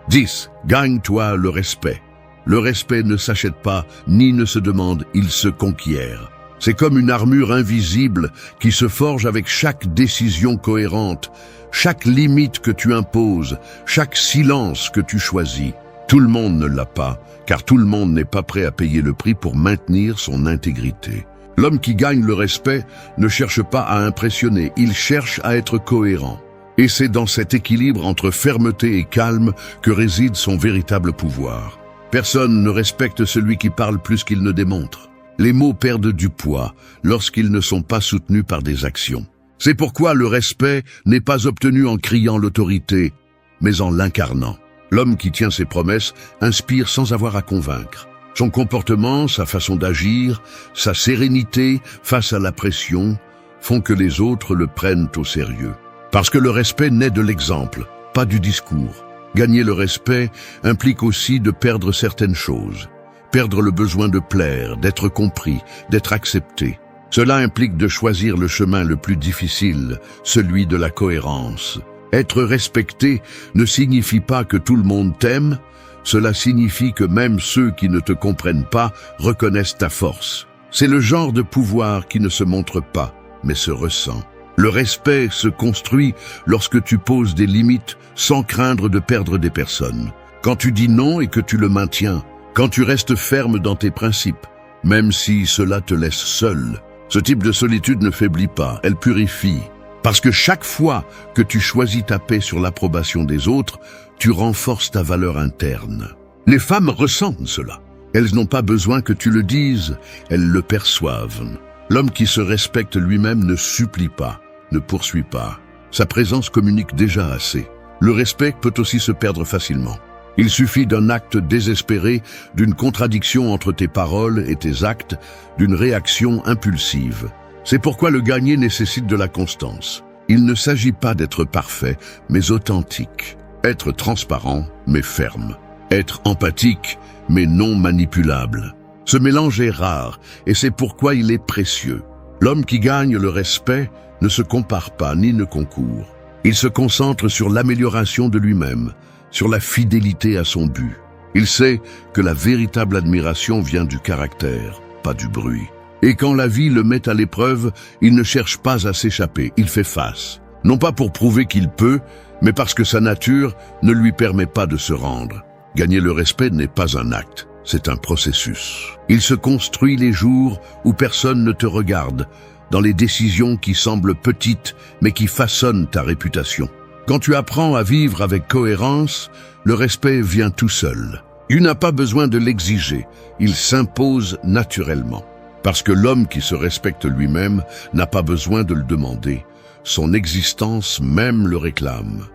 10. Gagne-toi le respect. Le respect ne s'achète pas, ni ne se demande, il se conquiert. C'est comme une armure invisible qui se forge avec chaque décision cohérente, chaque limite que tu imposes, chaque silence que tu choisis. Tout le monde ne l'a pas, car tout le monde n'est pas prêt à payer le prix pour maintenir son intégrité. L'homme qui gagne le respect ne cherche pas à impressionner, il cherche à être cohérent. Et c'est dans cet équilibre entre fermeté et calme que réside son véritable pouvoir. Personne ne respecte celui qui parle plus qu'il ne démontre. Les mots perdent du poids lorsqu'ils ne sont pas soutenus par des actions. C'est pourquoi le respect n'est pas obtenu en criant l'autorité, mais en l'incarnant. L'homme qui tient ses promesses inspire sans avoir à convaincre. Son comportement, sa façon d'agir, sa sérénité face à la pression font que les autres le prennent au sérieux. Parce que le respect naît de l'exemple, pas du discours. Gagner le respect implique aussi de perdre certaines choses. Perdre le besoin de plaire, d'être compris, d'être accepté. Cela implique de choisir le chemin le plus difficile, celui de la cohérence. Être respecté ne signifie pas que tout le monde t'aime, cela signifie que même ceux qui ne te comprennent pas reconnaissent ta force. C'est le genre de pouvoir qui ne se montre pas, mais se ressent. Le respect se construit lorsque tu poses des limites sans craindre de perdre des personnes. Quand tu dis non et que tu le maintiens, quand tu restes ferme dans tes principes, même si cela te laisse seul. Ce type de solitude ne faiblit pas, elle purifie. Parce que chaque fois que tu choisis ta paix sur l'approbation des autres, tu renforces ta valeur interne. Les femmes ressentent cela. Elles n'ont pas besoin que tu le dises, elles le perçoivent. L'homme qui se respecte lui-même ne supplie pas, ne poursuit pas. Sa présence communique déjà assez. Le respect peut aussi se perdre facilement. Il suffit d'un acte désespéré, d'une contradiction entre tes paroles et tes actes, d'une réaction impulsive. C'est pourquoi le gagner nécessite de la constance. Il ne s'agit pas d'être parfait, mais authentique. Être transparent, mais ferme. Être empathique, mais non manipulable. Ce mélange est rare, et c'est pourquoi il est précieux. L'homme qui gagne le respect ne se compare pas ni ne concourt. Il se concentre sur l'amélioration de lui-même, sur la fidélité à son but. Il sait que la véritable admiration vient du caractère, pas du bruit. Et quand la vie le met à l'épreuve, il ne cherche pas à s'échapper, il fait face. Non pas pour prouver qu'il peut, mais parce que sa nature ne lui permet pas de se rendre. Gagner le respect n'est pas un acte, c'est un processus. Il se construit les jours où personne ne te regarde, dans les décisions qui semblent petites, mais qui façonnent ta réputation. Quand tu apprends à vivre avec cohérence, le respect vient tout seul. Tu n'as pas besoin de l'exiger, il s'impose naturellement. Parce que l'homme qui se respecte lui-même n'a pas besoin de le demander. Son existence même le réclame.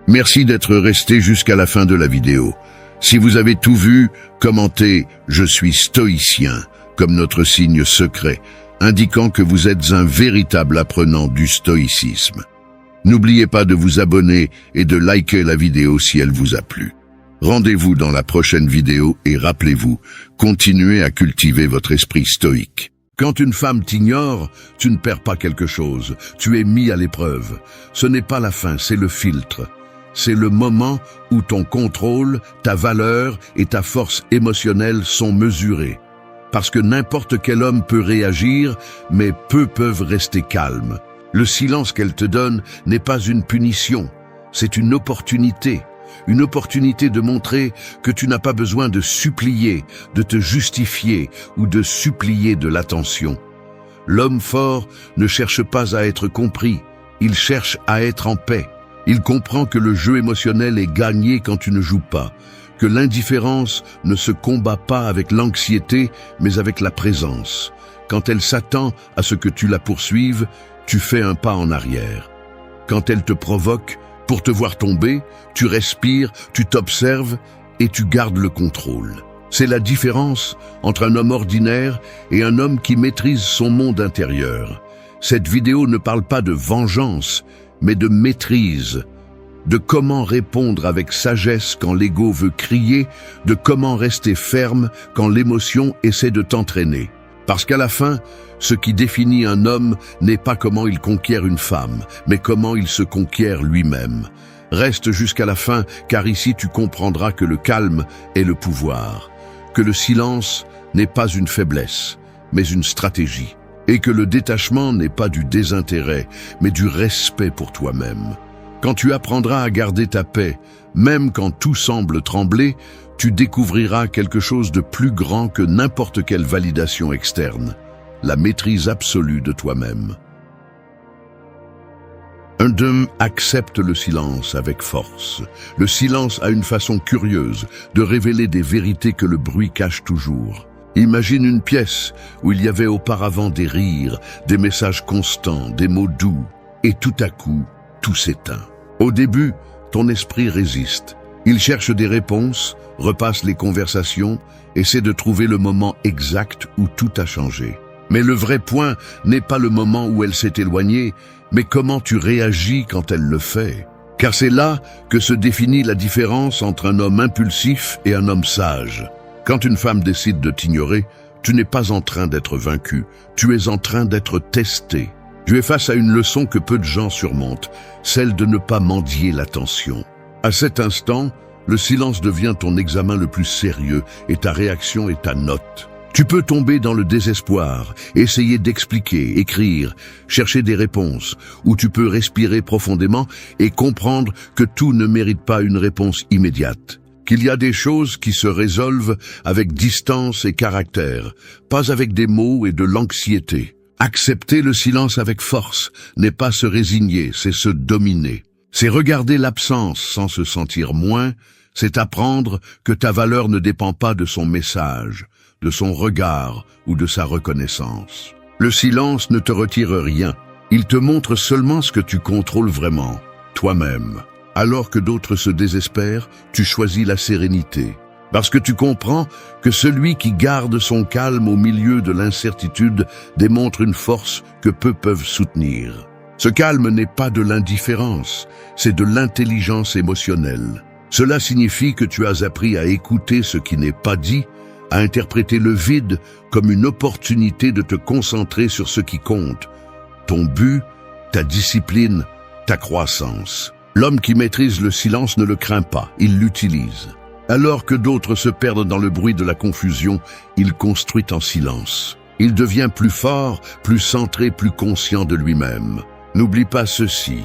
Merci d'être resté jusqu'à la fin de la vidéo. Si vous avez tout vu, commentez « Je suis stoïcien » comme notre signe secret, indiquant que vous êtes un véritable apprenant du stoïcisme. N'oubliez pas de vous abonner et de liker la vidéo si elle vous a plu. Rendez-vous dans la prochaine vidéo et rappelez-vous, continuez à cultiver votre esprit stoïque. Quand une femme t'ignore, tu ne perds pas quelque chose, tu es mis à l'épreuve. Ce n'est pas la fin, c'est le filtre. C'est le moment où ton contrôle, ta valeur et ta force émotionnelle sont mesurés. Parce que n'importe quel homme peut réagir, mais peu peuvent rester calmes. Le silence qu'elle te donne n'est pas une punition, c'est une opportunité. Une opportunité de montrer que tu n'as pas besoin de supplier, de te justifier ou de supplier de l'attention. L'homme fort ne cherche pas à être compris, il cherche à être en paix. Il comprend que le jeu émotionnel est gagné quand tu ne joues pas, que l'indifférence ne se combat pas avec l'anxiété, mais avec la présence. Quand elle s'attend à ce que tu la poursuives, tu fais un pas en arrière. Quand elle te provoque, pour te voir tomber, tu respires, tu t'observes et tu gardes le contrôle. C'est la différence entre un homme ordinaire et un homme qui maîtrise son monde intérieur. Cette vidéo ne parle pas de vengeance, mais de maîtrise, de comment répondre avec sagesse quand l'ego veut crier, de comment rester ferme quand l'émotion essaie de t'entraîner. Parce qu'à la fin, ce qui définit un homme n'est pas comment il conquiert une femme, mais comment il se conquiert lui-même. Reste jusqu'à la fin, car ici tu comprendras que le calme est le pouvoir, que le silence n'est pas une faiblesse, mais une stratégie, et que le détachement n'est pas du désintérêt, mais du respect pour toi-même. Quand tu apprendras à garder ta paix, même quand tout semble trembler, tu découvriras quelque chose de plus grand que n'importe quelle validation externe, la maîtrise absolue de toi-même. Un homme accepte le silence avec force. Le silence a une façon curieuse de révéler des vérités que le bruit cache toujours. Imagine une pièce où il y avait auparavant des rires, des messages constants, des mots doux, et tout à coup, tout s'éteint. Au début, ton esprit résiste. Il cherche des réponses, repasse les conversations, essaie de trouver le moment exact où tout a changé. Mais le vrai point n'est pas le moment où elle s'est éloignée, mais comment tu réagis quand elle le fait. Car c'est là que se définit la différence entre un homme impulsif et un homme sage. Quand une femme décide de t'ignorer, tu n'es pas en train d'être vaincu, tu es en train d'être testé. Tu es face à une leçon que peu de gens surmontent, celle de ne pas mendier l'attention. À cet instant, le silence devient ton examen le plus sérieux et ta réaction est ta note. Tu peux tomber dans le désespoir, essayer d'expliquer, écrire, chercher des réponses, ou tu peux respirer profondément et comprendre que tout ne mérite pas une réponse immédiate. Qu'il y a des choses qui se résolvent avec distance et caractère, pas avec des mots et de l'anxiété. Accepter le silence avec force n'est pas se résigner, c'est se dominer. C'est regarder l'absence sans se sentir moins, c'est apprendre que ta valeur ne dépend pas de son message, de son regard ou de sa reconnaissance. Le silence ne te retire rien, il te montre seulement ce que tu contrôles vraiment, toi-même. Alors que d'autres se désespèrent, tu choisis la sérénité. Parce que tu comprends que celui qui garde son calme au milieu de l'incertitude démontre une force que peu peuvent soutenir. Ce calme n'est pas de l'indifférence, c'est de l'intelligence émotionnelle. Cela signifie que tu as appris à écouter ce qui n'est pas dit, à interpréter le vide comme une opportunité de te concentrer sur ce qui compte, ton but, ta discipline, ta croissance. L'homme qui maîtrise le silence ne le craint pas, il l'utilise. Alors que d'autres se perdent dans le bruit de la confusion, il construit en silence. Il devient plus fort, plus centré, plus conscient de lui-même. N'oublie pas ceci,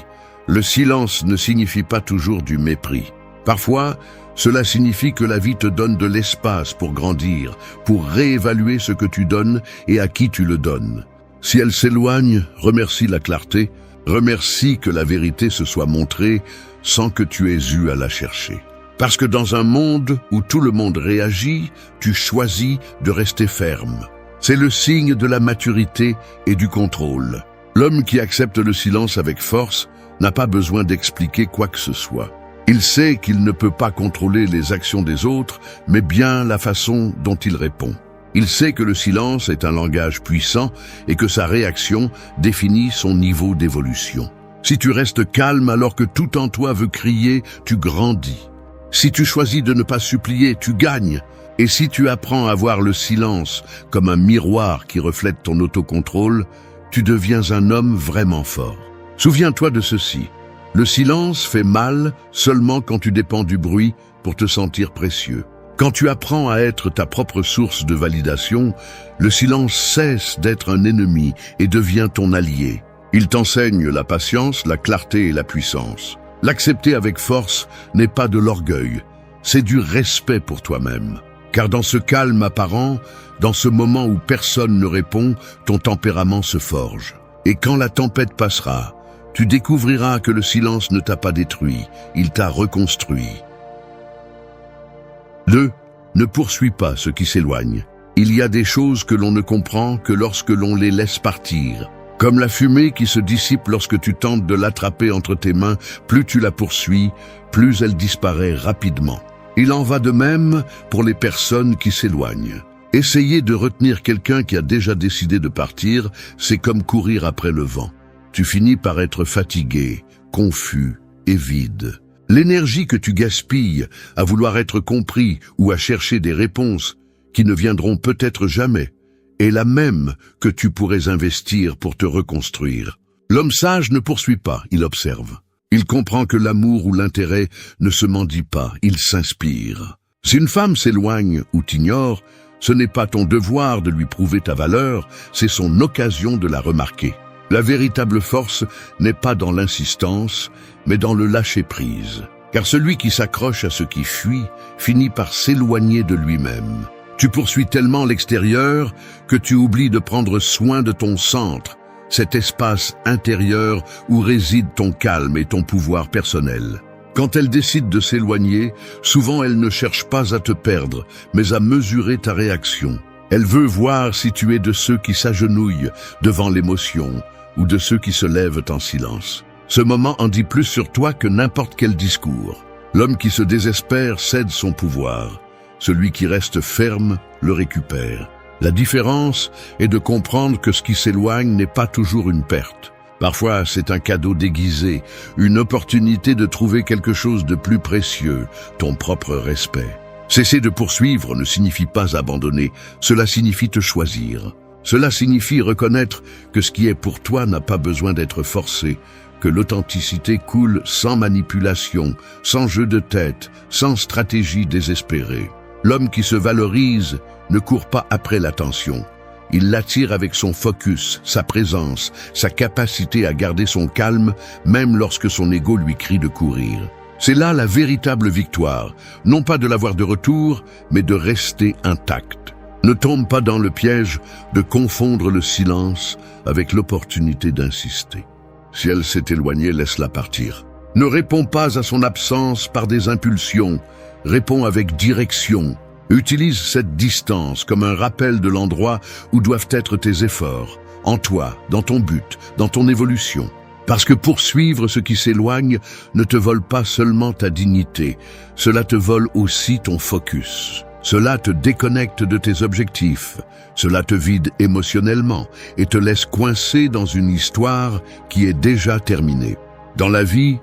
le silence ne signifie pas toujours du mépris. Parfois, cela signifie que la vie te donne de l'espace pour grandir, pour réévaluer ce que tu donnes et à qui tu le donnes. Si elle s'éloigne, remercie la clarté, remercie que la vérité se soit montrée sans que tu aies eu à la chercher. Parce que dans un monde où tout le monde réagit, tu choisis de rester ferme. C'est le signe de la maturité et du contrôle. L'homme qui accepte le silence avec force n'a pas besoin d'expliquer quoi que ce soit. Il sait qu'il ne peut pas contrôler les actions des autres, mais bien la façon dont il répond. Il sait que le silence est un langage puissant et que sa réaction définit son niveau d'évolution. Si tu restes calme alors que tout en toi veut crier, tu grandis. Si tu choisis de ne pas supplier, tu gagnes. Et si tu apprends à voir le silence comme un miroir qui reflète ton autocontrôle, tu deviens un homme vraiment fort. Souviens-toi de ceci. Le silence fait mal seulement quand tu dépends du bruit pour te sentir précieux. Quand tu apprends à être ta propre source de validation, le silence cesse d'être un ennemi et devient ton allié. Il t'enseigne la patience, la clarté et la puissance. L'accepter avec force n'est pas de l'orgueil, c'est du respect pour toi-même. Car dans ce calme apparent, dans ce moment où personne ne répond, ton tempérament se forge. Et quand la tempête passera, tu découvriras que le silence ne t'a pas détruit, il t'a reconstruit. 2. Ne poursuis pas ce qui s'éloigne. Il y a des choses que l'on ne comprend que lorsque l'on les laisse partir. Comme la fumée qui se dissipe lorsque tu tentes de l'attraper entre tes mains, plus tu la poursuis, plus elle disparaît rapidement. Il en va de même pour les personnes qui s'éloignent. Essayer de retenir quelqu'un qui a déjà décidé de partir, c'est comme courir après le vent. Tu finis par être fatigué, confus et vide. L'énergie que tu gaspilles à vouloir être compris ou à chercher des réponses qui ne viendront peut-être jamais est la même que tu pourrais investir pour te reconstruire. L'homme sage ne poursuit pas, il observe. Il comprend que l'amour ou l'intérêt ne se mendie pas, il s'inspire. Si une femme s'éloigne ou t'ignore, ce n'est pas ton devoir de lui prouver ta valeur, c'est son occasion de la remarquer. La véritable force n'est pas dans l'insistance, mais dans le lâcher-prise. Car celui qui s'accroche à ce qui fuit finit par s'éloigner de lui-même. Tu poursuis tellement l'extérieur que tu oublies de prendre soin de ton centre, cet espace intérieur où réside ton calme et ton pouvoir personnel. Quand elle décide de s'éloigner, souvent elle ne cherche pas à te perdre, mais à mesurer ta réaction. Elle veut voir si tu es de ceux qui s'agenouillent devant l'émotion ou de ceux qui se lèvent en silence. Ce moment en dit plus sur toi que n'importe quel discours. L'homme qui se désespère cède son pouvoir. Celui qui reste ferme le récupère. La différence est de comprendre que ce qui s'éloigne n'est pas toujours une perte. Parfois, c'est un cadeau déguisé, une opportunité de trouver quelque chose de plus précieux, ton propre respect. Cesser de poursuivre ne signifie pas abandonner, cela signifie te choisir. Cela signifie reconnaître que ce qui est pour toi n'a pas besoin d'être forcé, que l'authenticité coule sans manipulation, sans jeu de tête, sans stratégie désespérée. L'homme qui se valorise ne court pas après l'attention. Il l'attire avec son focus, sa présence, sa capacité à garder son calme, même lorsque son ego lui crie de courir. C'est là la véritable victoire, non pas de l'avoir de retour, mais de rester intact. Ne tombe pas dans le piège de confondre le silence avec l'opportunité d'insister. Si elle s'est éloignée, laisse-la partir. Ne réponds pas à son absence par des impulsions, réponds avec direction. Utilise cette distance comme un rappel de l'endroit où doivent être tes efforts, en toi, dans ton but, dans ton évolution. Parce que poursuivre ce qui s'éloigne ne te vole pas seulement ta dignité, cela te vole aussi ton focus. Cela te déconnecte de tes objectifs, cela te vide émotionnellement et te laisse coincé dans une histoire qui est déjà terminée. Dans la vie,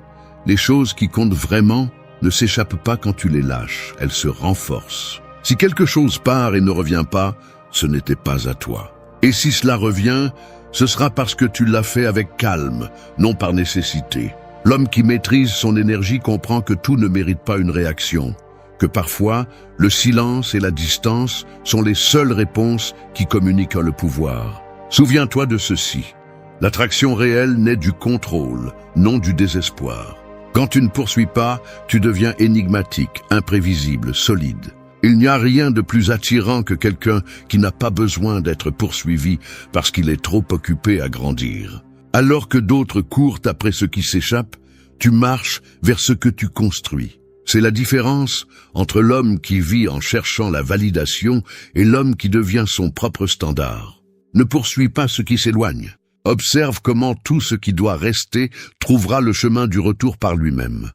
les choses qui comptent vraiment ne s'échappent pas quand tu les lâches, elles se renforcent. Si quelque chose part et ne revient pas, ce n'était pas à toi. Et si cela revient, ce sera parce que tu l'as fait avec calme, non par nécessité. L'homme qui maîtrise son énergie comprend que tout ne mérite pas une réaction. que parfois, le silence et la distance sont les seules réponses qui communiquent le pouvoir. Souviens-toi de ceci. L'attraction réelle naît du contrôle, non du désespoir. Quand tu ne poursuis pas, tu deviens énigmatique, imprévisible, solide. Il n'y a rien de plus attirant que quelqu'un qui n'a pas besoin d'être poursuivi parce qu'il est trop occupé à grandir. Alors que d'autres courent après ce qui s'échappe, tu marches vers ce que tu construis. C'est la différence entre l'homme qui vit en cherchant la validation et l'homme qui devient son propre standard. Ne poursuis pas ce qui s'éloigne. Observe comment tout ce qui doit rester trouvera le chemin du retour par lui-même.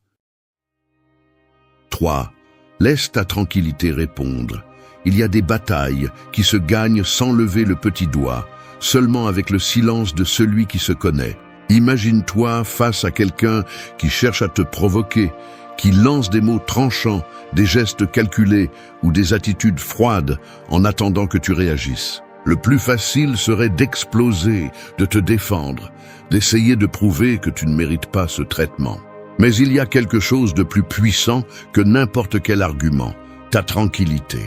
3. Laisse ta tranquillité répondre. Il y a des batailles qui se gagnent sans lever le petit doigt, seulement avec le silence de celui qui se connaît. Imagine-toi face à quelqu'un qui cherche à te provoquer, qui lance des mots tranchants, des gestes calculés ou des attitudes froides en attendant que tu réagisses. Le plus facile serait d'exploser, de te défendre, d'essayer de prouver que tu ne mérites pas ce traitement. Mais il y a quelque chose de plus puissant que n'importe quel argument, ta tranquillité.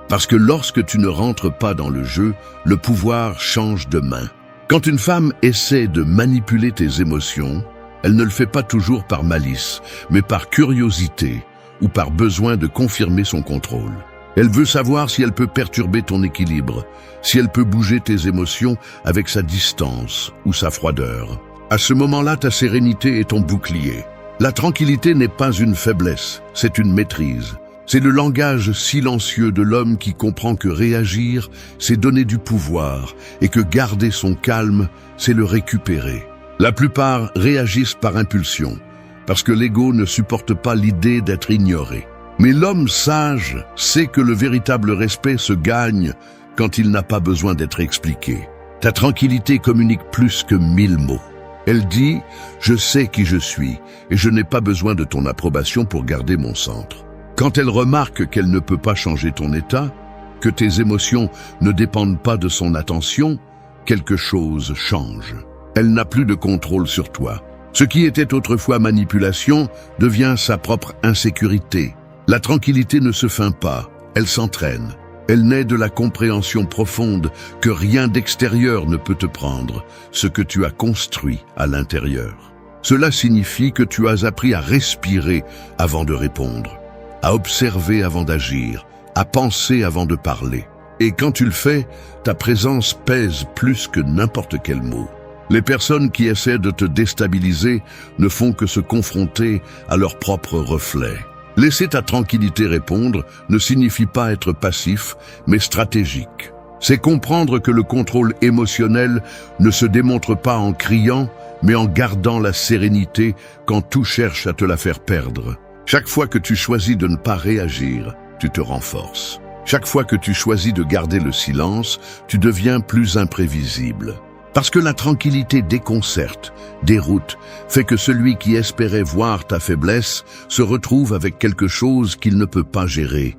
Parce que lorsque tu ne rentres pas dans le jeu, le pouvoir change de main. Quand une femme essaie de manipuler tes émotions, elle ne le fait pas toujours par malice, mais par curiosité ou par besoin de confirmer son contrôle. Elle veut savoir si elle peut perturber ton équilibre, si elle peut bouger tes émotions avec sa distance ou sa froideur. À ce moment-là, ta sérénité est ton bouclier. La tranquillité n'est pas une faiblesse, c'est une maîtrise. C'est le langage silencieux de l'homme qui comprend que réagir, c'est donner du pouvoir, et que garder son calme, c'est le récupérer. La plupart réagissent par impulsion, parce que l'ego ne supporte pas l'idée d'être ignoré. Mais l'homme sage sait que le véritable respect se gagne quand il n'a pas besoin d'être expliqué. Ta tranquillité communique plus que 1000 mots. Elle dit « Je sais qui je suis et je n'ai pas besoin de ton approbation pour garder mon centre ». Quand elle remarque qu'elle ne peut pas changer ton état, que tes émotions ne dépendent pas de son attention, quelque chose change. Elle n'a plus de contrôle sur toi. Ce qui était autrefois manipulation devient sa propre insécurité. La tranquillité ne se feint pas, elle s'entraîne. Elle naît de la compréhension profonde que rien d'extérieur ne peut te prendre, ce que tu as construit à l'intérieur. Cela signifie que tu as appris à respirer avant de répondre, à observer avant d'agir, à penser avant de parler. Et quand tu le fais, ta présence pèse plus que n'importe quel mot. Les personnes qui essaient de te déstabiliser ne font que se confronter à leur propre reflet. Laisser ta tranquillité répondre ne signifie pas être passif, mais stratégique. C'est comprendre que le contrôle émotionnel ne se démontre pas en criant, mais en gardant la sérénité quand tout cherche à te la faire perdre. Chaque fois que tu choisis de ne pas réagir, tu te renforces. Chaque fois que tu choisis de garder le silence, tu deviens plus imprévisible. Parce que la tranquillité déconcerte, déroute, fait que celui qui espérait voir ta faiblesse se retrouve avec quelque chose qu'il ne peut pas gérer,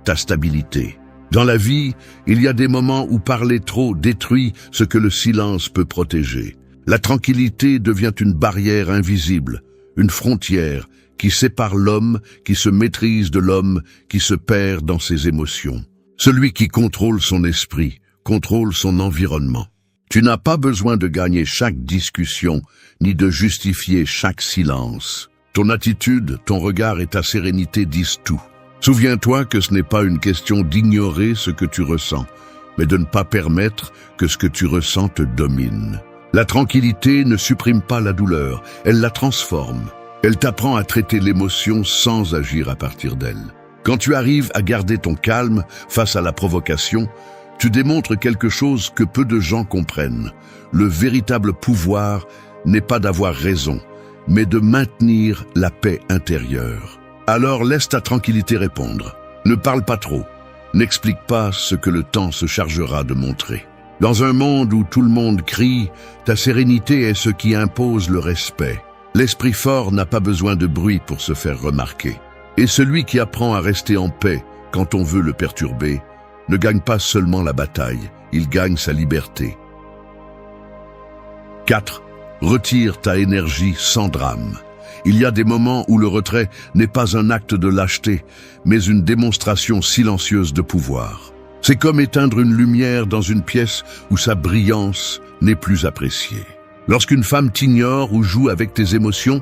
ta stabilité. Dans la vie, il y a des moments où parler trop détruit ce que le silence peut protéger. La tranquillité devient une barrière invisible, une frontière qui sépare l'homme qui se maîtrise de l'homme qui se perd dans ses émotions. Celui qui contrôle son esprit, contrôle son environnement. Tu n'as pas besoin de gagner chaque discussion, ni de justifier chaque silence. Ton attitude, ton regard et ta sérénité disent tout. Souviens-toi que ce n'est pas une question d'ignorer ce que tu ressens, mais de ne pas permettre que ce que tu ressens te domine. La tranquillité ne supprime pas la douleur, elle la transforme. Elle t'apprend à traiter l'émotion sans agir à partir d'elle. Quand tu arrives à garder ton calme face à la provocation, tu démontres quelque chose que peu de gens comprennent. Le véritable pouvoir n'est pas d'avoir raison, mais de maintenir la paix intérieure. Alors laisse ta tranquillité répondre. Ne parle pas trop. N'explique pas ce que le temps se chargera de montrer. Dans un monde où tout le monde crie, ta sérénité est ce qui impose le respect. L'esprit fort n'a pas besoin de bruit pour se faire remarquer. Et celui qui apprend à rester en paix quand on veut le perturber, ne gagne pas seulement la bataille, il gagne sa liberté. 4. Retire ta énergie sans drame. Il y a des moments où le retrait n'est pas un acte de lâcheté, mais une démonstration silencieuse de pouvoir. C'est comme éteindre une lumière dans une pièce où sa brillance n'est plus appréciée. Lorsqu'une femme t'ignore ou joue avec tes émotions,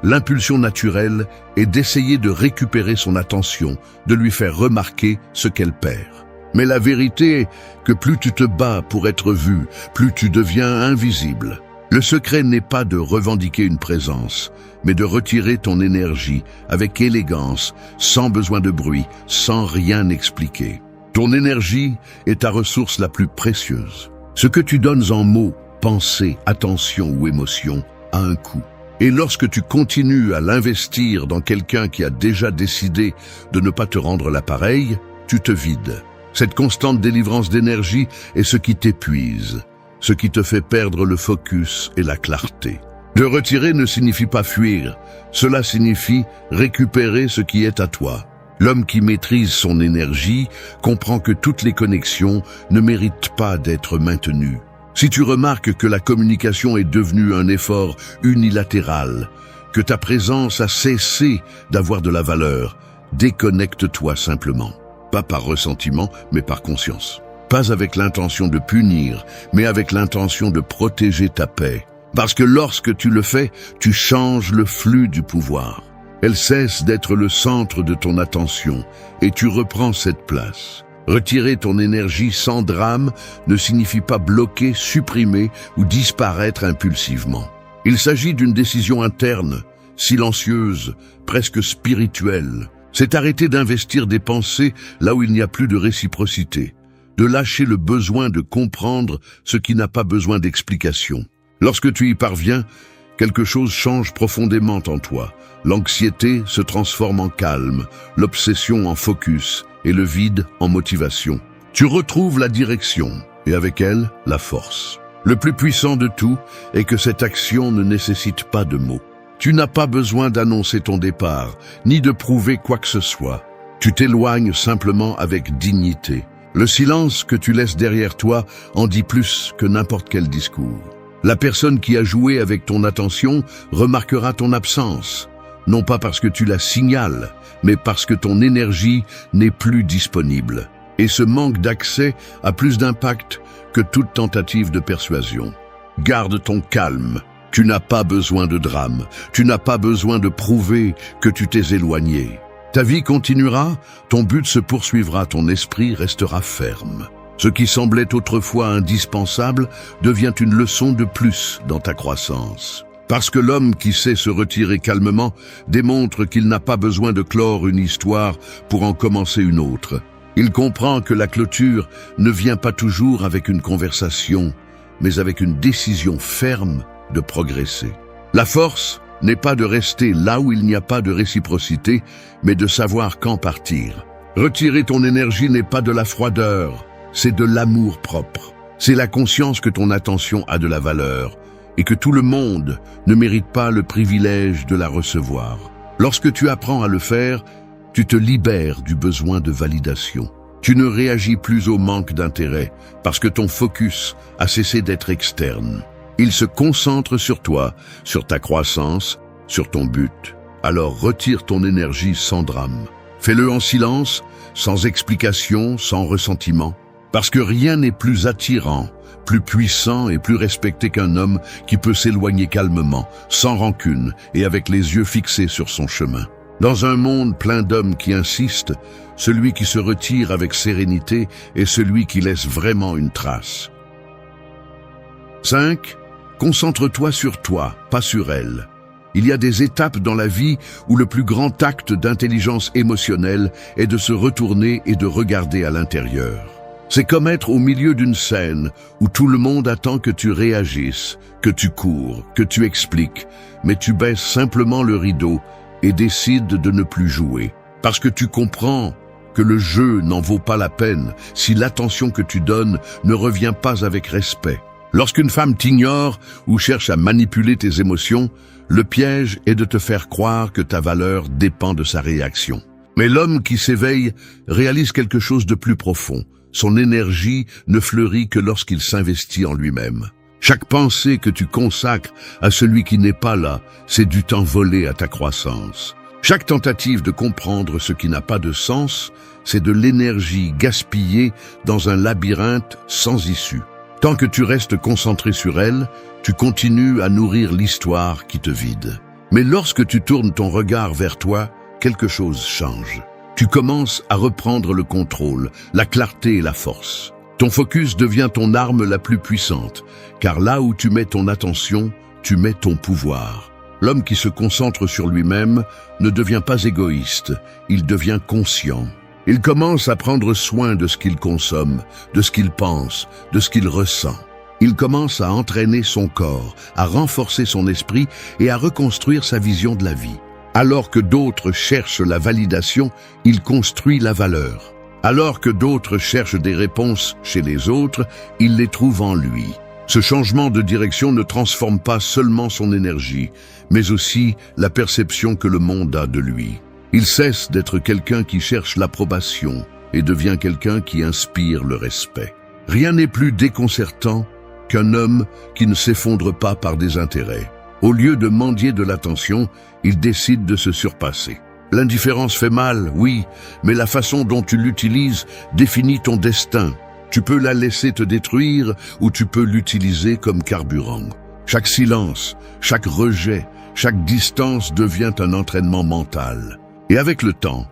l'impulsion naturelle est d'essayer de récupérer son attention, de lui faire remarquer ce qu'elle perd. Mais la vérité est que plus tu te bats pour être vu, plus tu deviens invisible. Le secret n'est pas de revendiquer une présence, mais de retirer ton énergie avec élégance, sans besoin de bruit, sans rien expliquer. Ton énergie est ta ressource la plus précieuse. Ce que tu donnes en mots, pensée, attention ou émotion a un coût. Et lorsque tu continues à l'investir dans quelqu'un qui a déjà décidé de ne pas te rendre l'appareil, tu te vides. Cette constante délivrance d'énergie est ce qui t'épuise, ce qui te fait perdre le focus et la clarté. De retirer ne signifie pas fuir, cela signifie récupérer ce qui est à toi. L'homme qui maîtrise son énergie comprend que toutes les connexions ne méritent pas d'être maintenues. Si tu remarques que la communication est devenue un effort unilatéral, que ta présence a cessé d'avoir de la valeur, déconnecte-toi simplement. Pas par ressentiment, mais par conscience. Pas avec l'intention de punir, mais avec l'intention de protéger ta paix. Parce que lorsque tu le fais, tu changes le flux du pouvoir. Elle cesse d'être le centre de ton attention et tu reprends cette place. Retirer ton énergie sans drame ne signifie pas bloquer, supprimer ou disparaître impulsivement. Il s'agit d'une décision interne, silencieuse, presque spirituelle. C'est arrêter d'investir des pensées là où il n'y a plus de réciprocité, de lâcher le besoin de comprendre ce qui n'a pas besoin d'explication. Lorsque tu y parviens, quelque chose change profondément en toi. L'anxiété se transforme en calme, l'obsession en focus et le vide en motivation. Tu retrouves la direction et avec elle, la force. Le plus puissant de tout est que cette action ne nécessite pas de mots. Tu n'as pas besoin d'annoncer ton départ, ni de prouver quoi que ce soit. Tu t'éloignes simplement avec dignité. Le silence que tu laisses derrière toi en dit plus que n'importe quel discours. La personne qui a joué avec ton attention remarquera ton absence, non pas parce que tu la signales, mais parce que ton énergie n'est plus disponible. Et ce manque d'accès a plus d'impact que toute tentative de persuasion. Garde ton calme. Tu n'as pas besoin de drame. Tu n'as pas besoin de prouver que tu t'es éloigné. Ta vie continuera, ton but se poursuivra, ton esprit restera ferme. Ce qui semblait autrefois indispensable devient une leçon de plus dans ta croissance. Parce que l'homme qui sait se retirer calmement démontre qu'il n'a pas besoin de clore une histoire pour en commencer une autre. Il comprend que la clôture ne vient pas toujours avec une conversation, mais avec une décision ferme de progresser. La force n'est pas de rester là où il n'y a pas de réciprocité, mais de savoir quand partir. Retirer ton énergie n'est pas de la froideur, c'est de l'amour propre. C'est la conscience que ton attention a de la valeur et que tout le monde ne mérite pas le privilège de la recevoir. Lorsque tu apprends à le faire, tu te libères du besoin de validation. Tu ne réagis plus au manque d'intérêt parce que ton focus a cessé d'être externe. Il se concentre sur toi, sur ta croissance, sur ton but. Alors retire ton énergie sans drame. Fais-le en silence, sans explication, sans ressentiment. Parce que rien n'est plus attirant, plus puissant et plus respecté qu'un homme qui peut s'éloigner calmement, sans rancune et avec les yeux fixés sur son chemin. Dans un monde plein d'hommes qui insistent, celui qui se retire avec sérénité est celui qui laisse vraiment une trace. 5. Concentre-toi sur toi, pas sur elle. Il y a des étapes dans la vie où le plus grand acte d'intelligence émotionnelle est de se retourner et de regarder à l'intérieur. C'est comme être au milieu d'une scène où tout le monde attend que tu réagisses, que tu cours, que tu expliques, mais tu baisses simplement le rideau et décides de ne plus jouer. Parce que tu comprends que le jeu n'en vaut pas la peine si l'attention que tu donnes ne revient pas avec respect. Lorsqu'une femme t'ignore ou cherche à manipuler tes émotions, le piège est de te faire croire que ta valeur dépend de sa réaction. Mais l'homme qui s'éveille réalise quelque chose de plus profond. Son énergie ne fleurit que lorsqu'il s'investit en lui-même. Chaque pensée que tu consacres à celui qui n'est pas là, c'est du temps volé à ta croissance. Chaque tentative de comprendre ce qui n'a pas de sens, c'est de l'énergie gaspillée dans un labyrinthe sans issue. Tant que tu restes concentré sur elle, tu continues à nourrir l'histoire qui te vide. Mais lorsque tu tournes ton regard vers toi, quelque chose change. Tu commences à reprendre le contrôle, la clarté et la force. Ton focus devient ton arme la plus puissante, car là où tu mets ton attention, tu mets ton pouvoir. L'homme qui se concentre sur lui-même ne devient pas égoïste, il devient conscient. Il commence à prendre soin de ce qu'il consomme, de ce qu'il pense, de ce qu'il ressent. Il commence à entraîner son corps, à renforcer son esprit et à reconstruire sa vision de la vie. Alors que d'autres cherchent la validation, il construit la valeur. Alors que d'autres cherchent des réponses chez les autres, il les trouve en lui. Ce changement de direction ne transforme pas seulement son énergie, mais aussi la perception que le monde a de lui. Il cesse d'être quelqu'un qui cherche l'approbation et devient quelqu'un qui inspire le respect. Rien n'est plus déconcertant qu'un homme qui ne s'effondre pas par des intérêts. Au lieu de mendier de l'attention, il décide de se surpasser. L'indifférence fait mal, oui, mais la façon dont tu l'utilises définit ton destin. Tu peux la laisser te détruire ou tu peux l'utiliser comme carburant. Chaque silence, chaque rejet, chaque distance devient un entraînement mental. Et avec le temps,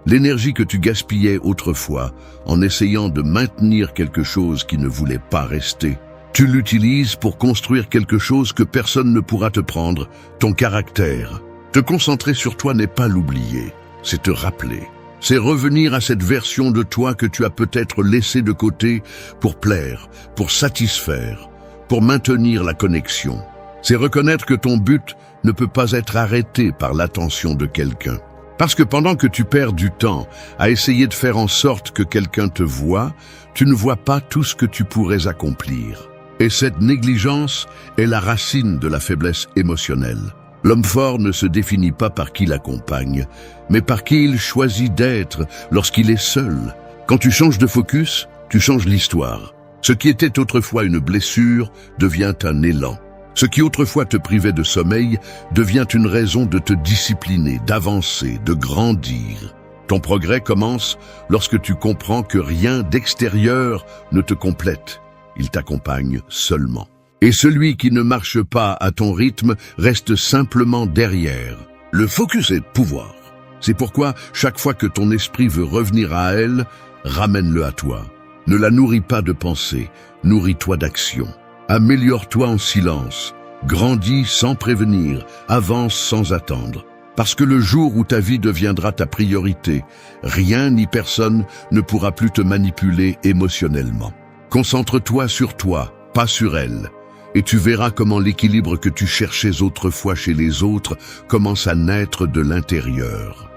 l'énergie que tu gaspillais autrefois en essayant de maintenir quelque chose qui ne voulait pas rester, tu l'utilises pour construire quelque chose que personne ne pourra te prendre, ton caractère. Te concentrer sur toi n'est pas l'oublier, c'est te rappeler. C'est revenir à cette version de toi que tu as peut-être laissée de côté pour plaire, pour satisfaire, pour maintenir la connexion. C'est reconnaître que ton but ne peut pas être arrêté par l'attention de quelqu'un. Parce que pendant que tu perds du temps à essayer de faire en sorte que quelqu'un te voie, tu ne vois pas tout ce que tu pourrais accomplir. Et cette négligence est la racine de la faiblesse émotionnelle. L'homme fort ne se définit pas par qui l'accompagne, mais par qui il choisit d'être lorsqu'il est seul. Quand tu changes de focus, tu changes l'histoire. Ce qui était autrefois une blessure devient un élan. Ce qui autrefois te privait de sommeil devient une raison de te discipliner, d'avancer, de grandir. Ton progrès commence lorsque tu comprends que rien d'extérieur ne te complète. Il t'accompagne seulement. Et celui qui ne marche pas à ton rythme reste simplement derrière. Le focus est pouvoir. C'est pourquoi chaque fois que ton esprit veut revenir à elle, ramène-le à toi. Ne la nourris pas de pensée, nourris-toi d'action. Améliore-toi en silence, grandis sans prévenir, avance sans attendre. Parce que le jour où ta vie deviendra ta priorité, rien ni personne ne pourra plus te manipuler émotionnellement. Concentre-toi sur toi, pas sur elle. Et tu verras comment l'équilibre que tu cherchais autrefois chez les autres commence à naître de l'intérieur.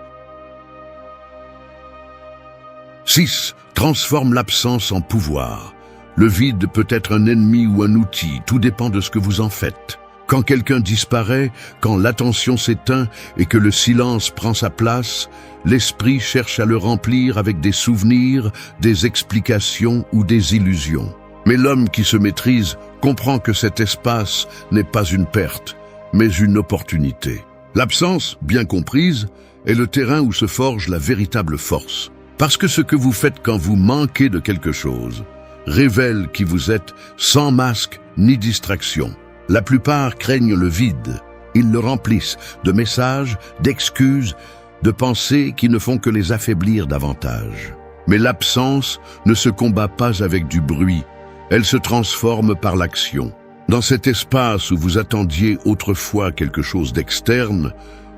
6. Transforme l'absence en pouvoir. Le vide peut être un ennemi ou un outil, tout dépend de ce que vous en faites. Quand quelqu'un disparaît, quand l'attention s'éteint et que le silence prend sa place, l'esprit cherche à le remplir avec des souvenirs, des explications ou des illusions. Mais l'homme qui se maîtrise comprend que cet espace n'est pas une perte, mais une opportunité. L'absence, bien comprise, est le terrain où se forge la véritable force. Parce que ce que vous faites quand vous manquez de quelque chose révèle qui vous êtes sans masque ni distraction. La plupart craignent le vide. Ils le remplissent de messages, d'excuses, de pensées qui ne font que les affaiblir davantage. Mais l'absence ne se combat pas avec du bruit. Elle se transforme par l'action. Dans cet espace où vous attendiez autrefois quelque chose d'externe,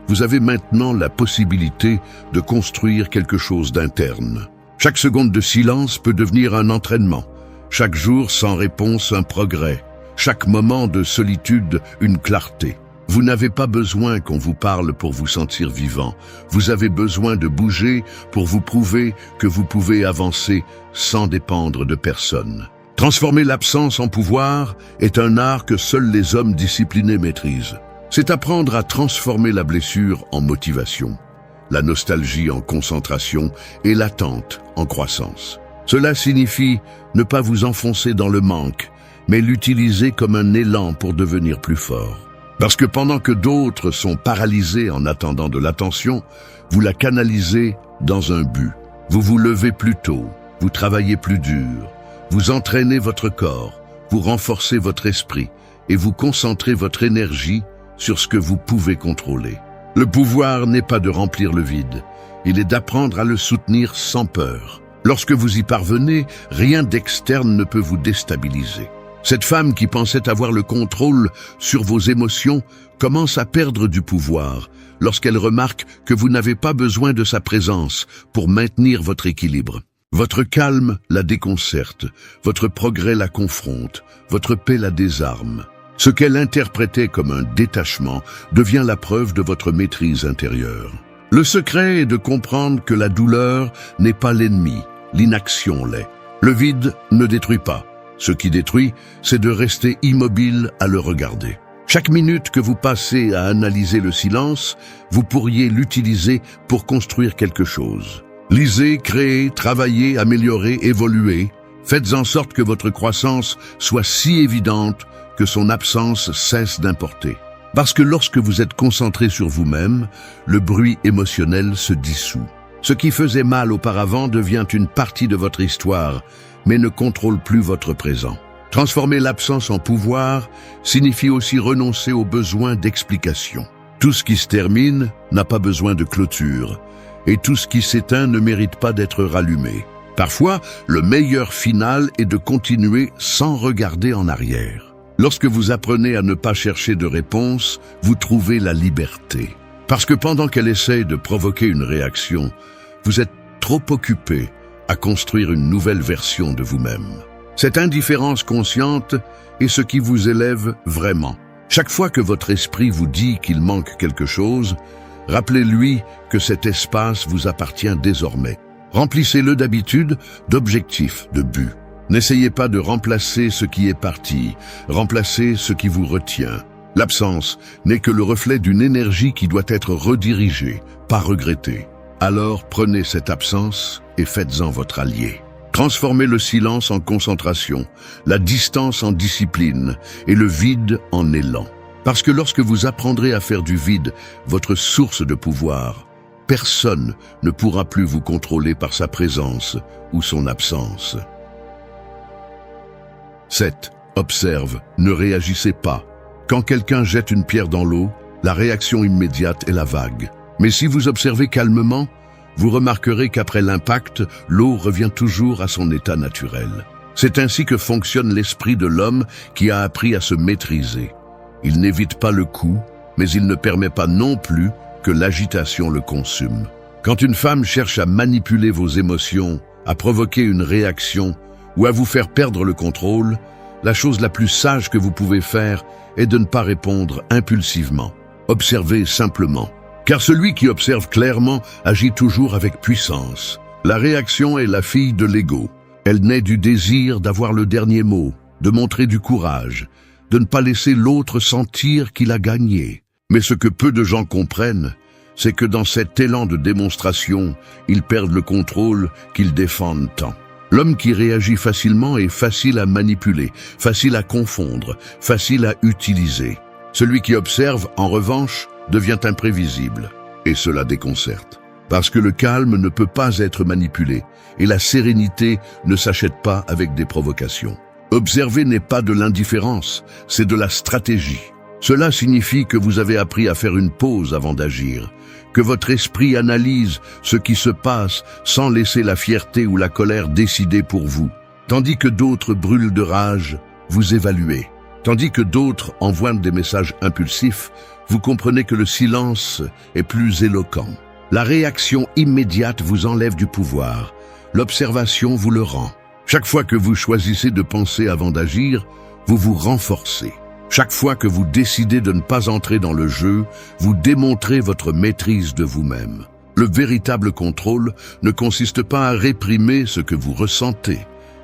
vous avez maintenant la possibilité de construire quelque chose d'interne. Chaque seconde de silence peut devenir un entraînement. Chaque jour sans réponse, un progrès. Chaque moment de solitude, une clarté. Vous n'avez pas besoin qu'on vous parle pour vous sentir vivant. Vous avez besoin de bouger pour vous prouver que vous pouvez avancer sans dépendre de personne. Transformer l'absence en pouvoir est un art que seuls les hommes disciplinés maîtrisent. C'est apprendre à transformer la blessure en motivation, la nostalgie en concentration et l'attente en croissance. Cela signifie ne pas vous enfoncer dans le manque, mais l'utilisez comme un élan pour devenir plus fort. Parce que pendant que d'autres sont paralysés en attendant de l'attention, vous la canalisez dans un but. Vous vous levez plus tôt, vous travaillez plus dur, vous entraînez votre corps, vous renforcez votre esprit et vous concentrez votre énergie sur ce que vous pouvez contrôler. Le pouvoir n'est pas de remplir le vide, il est d'apprendre à le soutenir sans peur. Lorsque vous y parvenez, rien d'externe ne peut vous déstabiliser. Cette femme qui pensait avoir le contrôle sur vos émotions commence à perdre du pouvoir lorsqu'elle remarque que vous n'avez pas besoin de sa présence pour maintenir votre équilibre. Votre calme la déconcerte, votre progrès la confronte, votre paix la désarme. Ce qu'elle interprétait comme un détachement devient la preuve de votre maîtrise intérieure. Le secret est de comprendre que la douleur n'est pas l'ennemi, l'inaction l'est. Le vide ne détruit pas. Ce qui détruit, c'est de rester immobile à le regarder. Chaque minute que vous passez à analyser le silence, vous pourriez l'utiliser pour construire quelque chose. Lisez, créez, travaillez, améliorez, évoluez. Faites en sorte que votre croissance soit si évidente que son absence cesse d'importer. Parce que lorsque vous êtes concentré sur vous-même, le bruit émotionnel se dissout. Ce qui faisait mal auparavant devient une partie de votre histoire, mais ne contrôle plus votre présent. Transformer l'absence en pouvoir signifie aussi renoncer au besoin d'explication. Tout ce qui se termine n'a pas besoin de clôture, et tout ce qui s'éteint ne mérite pas d'être rallumé. Parfois, le meilleur final est de continuer sans regarder en arrière. Lorsque vous apprenez à ne pas chercher de réponse, vous trouvez la liberté. Parce que pendant qu'elle essaie de provoquer une réaction, vous êtes trop occupé à construire une nouvelle version de vous-même. Cette indifférence consciente est ce qui vous élève vraiment. Chaque fois que votre esprit vous dit qu'il manque quelque chose, rappelez-lui que cet espace vous appartient désormais. Remplissez-le d'habitude, d'objectifs, de buts. N'essayez pas de remplacer ce qui est parti, remplacez ce qui vous retient. L'absence n'est que le reflet d'une énergie qui doit être redirigée, pas regrettée. Alors prenez cette absence et faites-en votre allié. Transformez le silence en concentration, la distance en discipline et le vide en élan. Parce que lorsque vous apprendrez à faire du vide votre source de pouvoir, personne ne pourra plus vous contrôler par sa présence ou son absence. 7. Observe, ne réagissez pas. Quand quelqu'un jette une pierre dans l'eau, la réaction immédiate est la vague. Mais si vous observez calmement, vous remarquerez qu'après l'impact, l'eau revient toujours à son état naturel. C'est ainsi que fonctionne l'esprit de l'homme qui a appris à se maîtriser. Il n'évite pas le coup, mais il ne permet pas non plus que l'agitation le consume. Quand une femme cherche à manipuler vos émotions, à provoquer une réaction ou à vous faire perdre le contrôle, la chose la plus sage que vous pouvez faire est de ne pas répondre impulsivement. Observez simplement. Car celui qui observe clairement agit toujours avec puissance. La réaction est la fille de l'ego. Elle naît du désir d'avoir le dernier mot, de montrer du courage, de ne pas laisser l'autre sentir qu'il a gagné. Mais ce que peu de gens comprennent, c'est que dans cet élan de démonstration, ils perdent le contrôle qu'ils défendent tant. L'homme qui réagit facilement est facile à manipuler, facile à confondre, facile à utiliser. Celui qui observe, en revanche, devient imprévisible, et cela déconcerte. Parce que le calme ne peut pas être manipulé, et la sérénité ne s'achète pas avec des provocations. Observer n'est pas de l'indifférence, c'est de la stratégie. Cela signifie que vous avez appris à faire une pause avant d'agir, que votre esprit analyse ce qui se passe sans laisser la fierté ou la colère décider pour vous. Tandis que d'autres brûlent de rage, vous évaluez. Tandis que d'autres envoient des messages impulsifs, vous comprenez que le silence est plus éloquent. La réaction immédiate vous enlève du pouvoir. L'observation vous le rend. Chaque fois que vous choisissez de penser avant d'agir, vous vous renforcez. Chaque fois que vous décidez de ne pas entrer dans le jeu, vous démontrez votre maîtrise de vous-même. Le véritable contrôle ne consiste pas à réprimer ce que vous ressentez,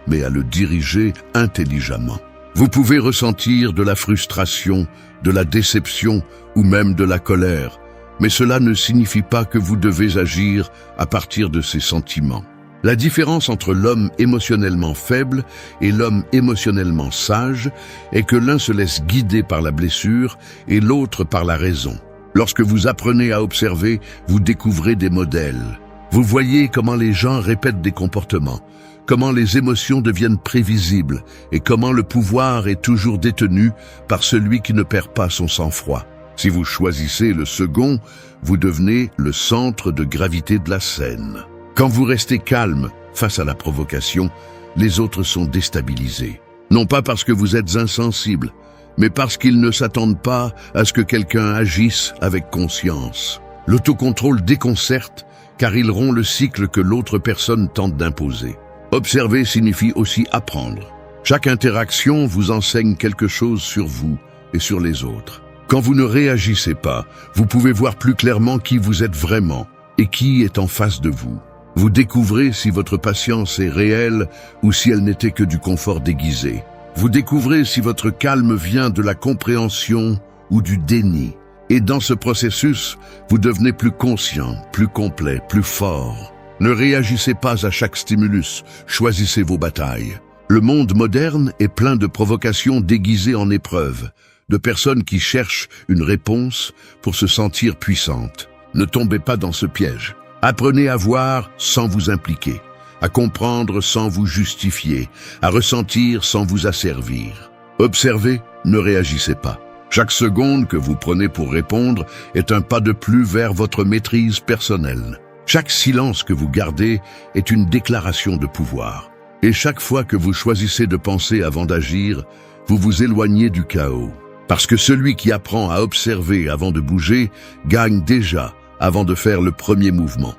mais à le diriger intelligemment. Vous pouvez ressentir de la frustration, de la déception ou même de la colère, mais cela ne signifie pas que vous devez agir à partir de ces sentiments. La différence entre l'homme émotionnellement faible et l'homme émotionnellement sage est que l'un se laisse guider par la blessure et l'autre par la raison. Lorsque vous apprenez à observer, vous découvrez des modèles. Vous voyez comment les gens répètent des comportements, comment les émotions deviennent prévisibles et comment le pouvoir est toujours détenu par celui qui ne perd pas son sang-froid. Si vous choisissez le second, vous devenez le centre de gravité de la scène. Quand vous restez calme face à la provocation, les autres sont déstabilisés. Non pas parce que vous êtes insensible, mais parce qu'ils ne s'attendent pas à ce que quelqu'un agisse avec conscience. L'autocontrôle déconcerte car il rompt le cycle que l'autre personne tente d'imposer. Observer signifie aussi apprendre. Chaque interaction vous enseigne quelque chose sur vous et sur les autres. Quand vous ne réagissez pas, vous pouvez voir plus clairement qui vous êtes vraiment et qui est en face de vous. Vous découvrez si votre patience est réelle ou si elle n'était que du confort déguisé. Vous découvrez si votre calme vient de la compréhension ou du déni. Et dans ce processus, vous devenez plus conscient, plus complet, plus fort. Ne réagissez pas à chaque stimulus, choisissez vos batailles. Le monde moderne est plein de provocations déguisées en épreuves, de personnes qui cherchent une réponse pour se sentir puissantes. Ne tombez pas dans ce piège. Apprenez à voir sans vous impliquer, à comprendre sans vous justifier, à ressentir sans vous asservir. Observez, ne réagissez pas. Chaque seconde que vous prenez pour répondre est un pas de plus vers votre maîtrise personnelle. Chaque silence que vous gardez est une déclaration de pouvoir. Et chaque fois que vous choisissez de penser avant d'agir, vous vous éloignez du chaos. Parce que celui qui apprend à observer avant de bouger gagne déjà avant de faire le premier mouvement.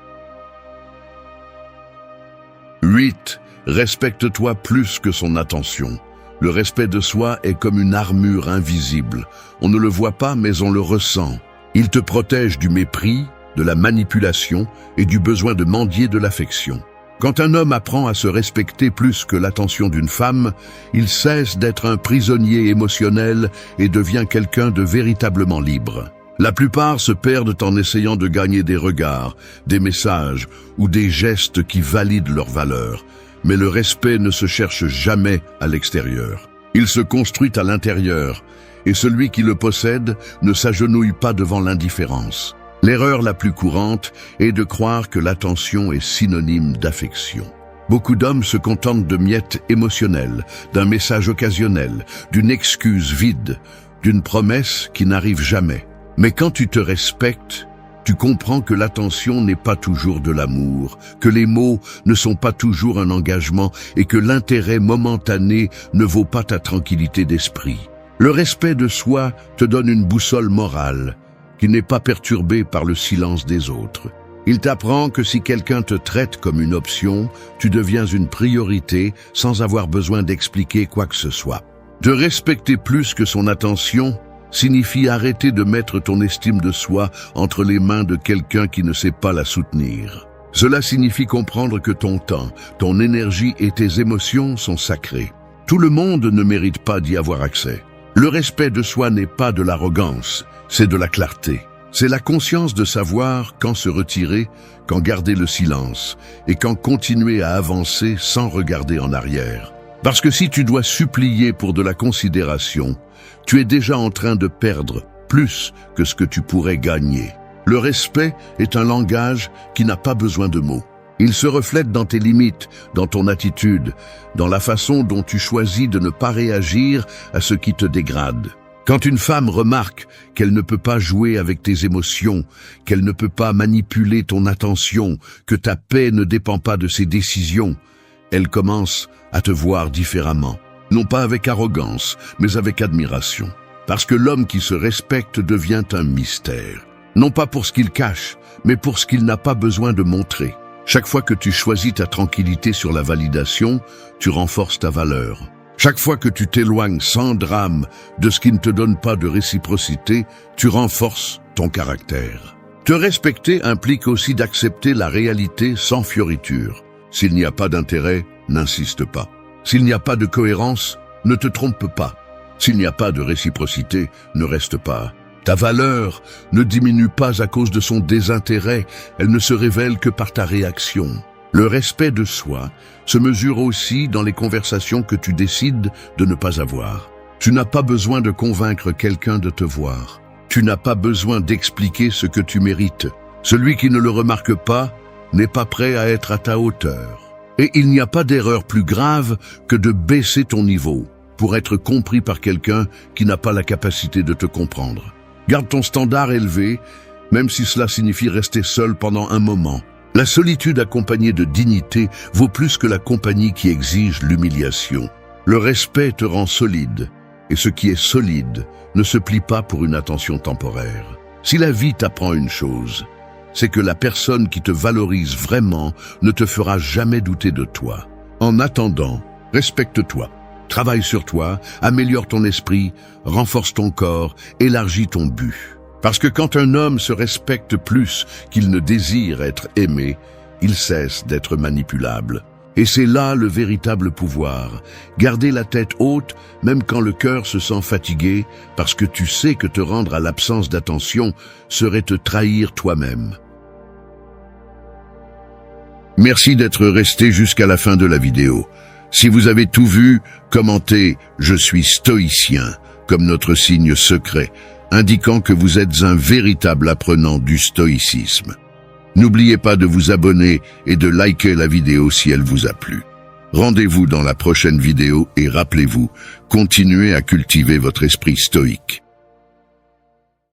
8. Respecte-toi plus que son attention. Le respect de soi est comme une armure invisible. On ne le voit pas, mais on le ressent. Il te protège du mépris, de la manipulation et du besoin de mendier de l'affection. Quand un homme apprend à se respecter plus que l'attention d'une femme, il cesse d'être un prisonnier émotionnel et devient quelqu'un de véritablement libre. La plupart se perdent en essayant de gagner des regards, des messages ou des gestes qui valident leur valeur. Mais le respect ne se cherche jamais à l'extérieur. Il se construit à l'intérieur, et celui qui le possède ne s'agenouille pas devant l'indifférence. L'erreur la plus courante est de croire que l'attention est synonyme d'affection. Beaucoup d'hommes se contentent de miettes émotionnelles, d'un message occasionnel, d'une excuse vide, d'une promesse qui n'arrive jamais. Mais quand tu te respectes, tu comprends que l'attention n'est pas toujours de l'amour, que les mots ne sont pas toujours un engagement et que l'intérêt momentané ne vaut pas ta tranquillité d'esprit. Le respect de soi te donne une boussole morale qui n'est pas perturbée par le silence des autres. Il t'apprend que si quelqu'un te traite comme une option, tu deviens une priorité sans avoir besoin d'expliquer quoi que ce soit. Te respecter plus que son attention signifie arrêter de mettre ton estime de soi entre les mains de quelqu'un qui ne sait pas la soutenir. Cela signifie comprendre que ton temps, ton énergie et tes émotions sont sacrés. Tout le monde ne mérite pas d'y avoir accès. Le respect de soi n'est pas de l'arrogance, c'est de la clarté. C'est la conscience de savoir quand se retirer, quand garder le silence et quand continuer à avancer sans regarder en arrière. Parce que si tu dois supplier pour de la considération, tu es déjà en train de perdre plus que ce que tu pourrais gagner. Le respect est un langage qui n'a pas besoin de mots. Il se reflète dans tes limites, dans ton attitude, dans la façon dont tu choisis de ne pas réagir à ce qui te dégrade. Quand une femme remarque qu'elle ne peut pas jouer avec tes émotions, qu'elle ne peut pas manipuler ton attention, que ta paix ne dépend pas de ses décisions, elle commence à te voir différemment. Non pas avec arrogance, mais avec admiration. Parce que l'homme qui se respecte devient un mystère. Non pas pour ce qu'il cache, mais pour ce qu'il n'a pas besoin de montrer. Chaque fois que tu choisis ta tranquillité sur la validation, tu renforces ta valeur. Chaque fois que tu t'éloignes sans drame de ce qui ne te donne pas de réciprocité, tu renforces ton caractère. Te respecter implique aussi d'accepter la réalité sans fioriture. S'il n'y a pas d'intérêt, n'insiste pas. S'il n'y a pas de cohérence, ne te trompe pas. S'il n'y a pas de réciprocité, ne reste pas. Ta valeur ne diminue pas à cause de son désintérêt, elle ne se révèle que par ta réaction. Le respect de soi se mesure aussi dans les conversations que tu décides de ne pas avoir. Tu n'as pas besoin de convaincre quelqu'un de te voir. Tu n'as pas besoin d'expliquer ce que tu mérites. Celui qui ne le remarque pas n'est pas prêt à être à ta hauteur. Et il n'y a pas d'erreur plus grave que de baisser ton niveau pour être compris par quelqu'un qui n'a pas la capacité de te comprendre. Garde ton standard élevé, même si cela signifie rester seul pendant un moment. La solitude accompagnée de dignité vaut plus que la compagnie qui exige l'humiliation. Le respect te rend solide, et ce qui est solide ne se plie pas pour une attention temporaire. Si la vie t'apprend une chose, c'est que la personne qui te valorise vraiment ne te fera jamais douter de toi. En attendant, respecte-toi, travaille sur toi, améliore ton esprit, renforce ton corps, élargis ton but. Parce que quand un homme se respecte plus qu'il ne désire être aimé, il cesse d'être manipulable. Et c'est là le véritable pouvoir. Garder la tête haute, même quand le cœur se sent fatigué, parce que tu sais que te rendre à l'absence d'attention serait te trahir toi-même. Merci d'être resté jusqu'à la fin de la vidéo. Si vous avez tout vu, commentez « Je suis stoïcien » comme notre signe secret, indiquant que vous êtes un véritable apprenant du stoïcisme. N'oubliez pas de vous abonner et de liker la vidéo si elle vous a plu. Rendez-vous dans la prochaine vidéo et rappelez-vous, continuez à cultiver votre esprit stoïque.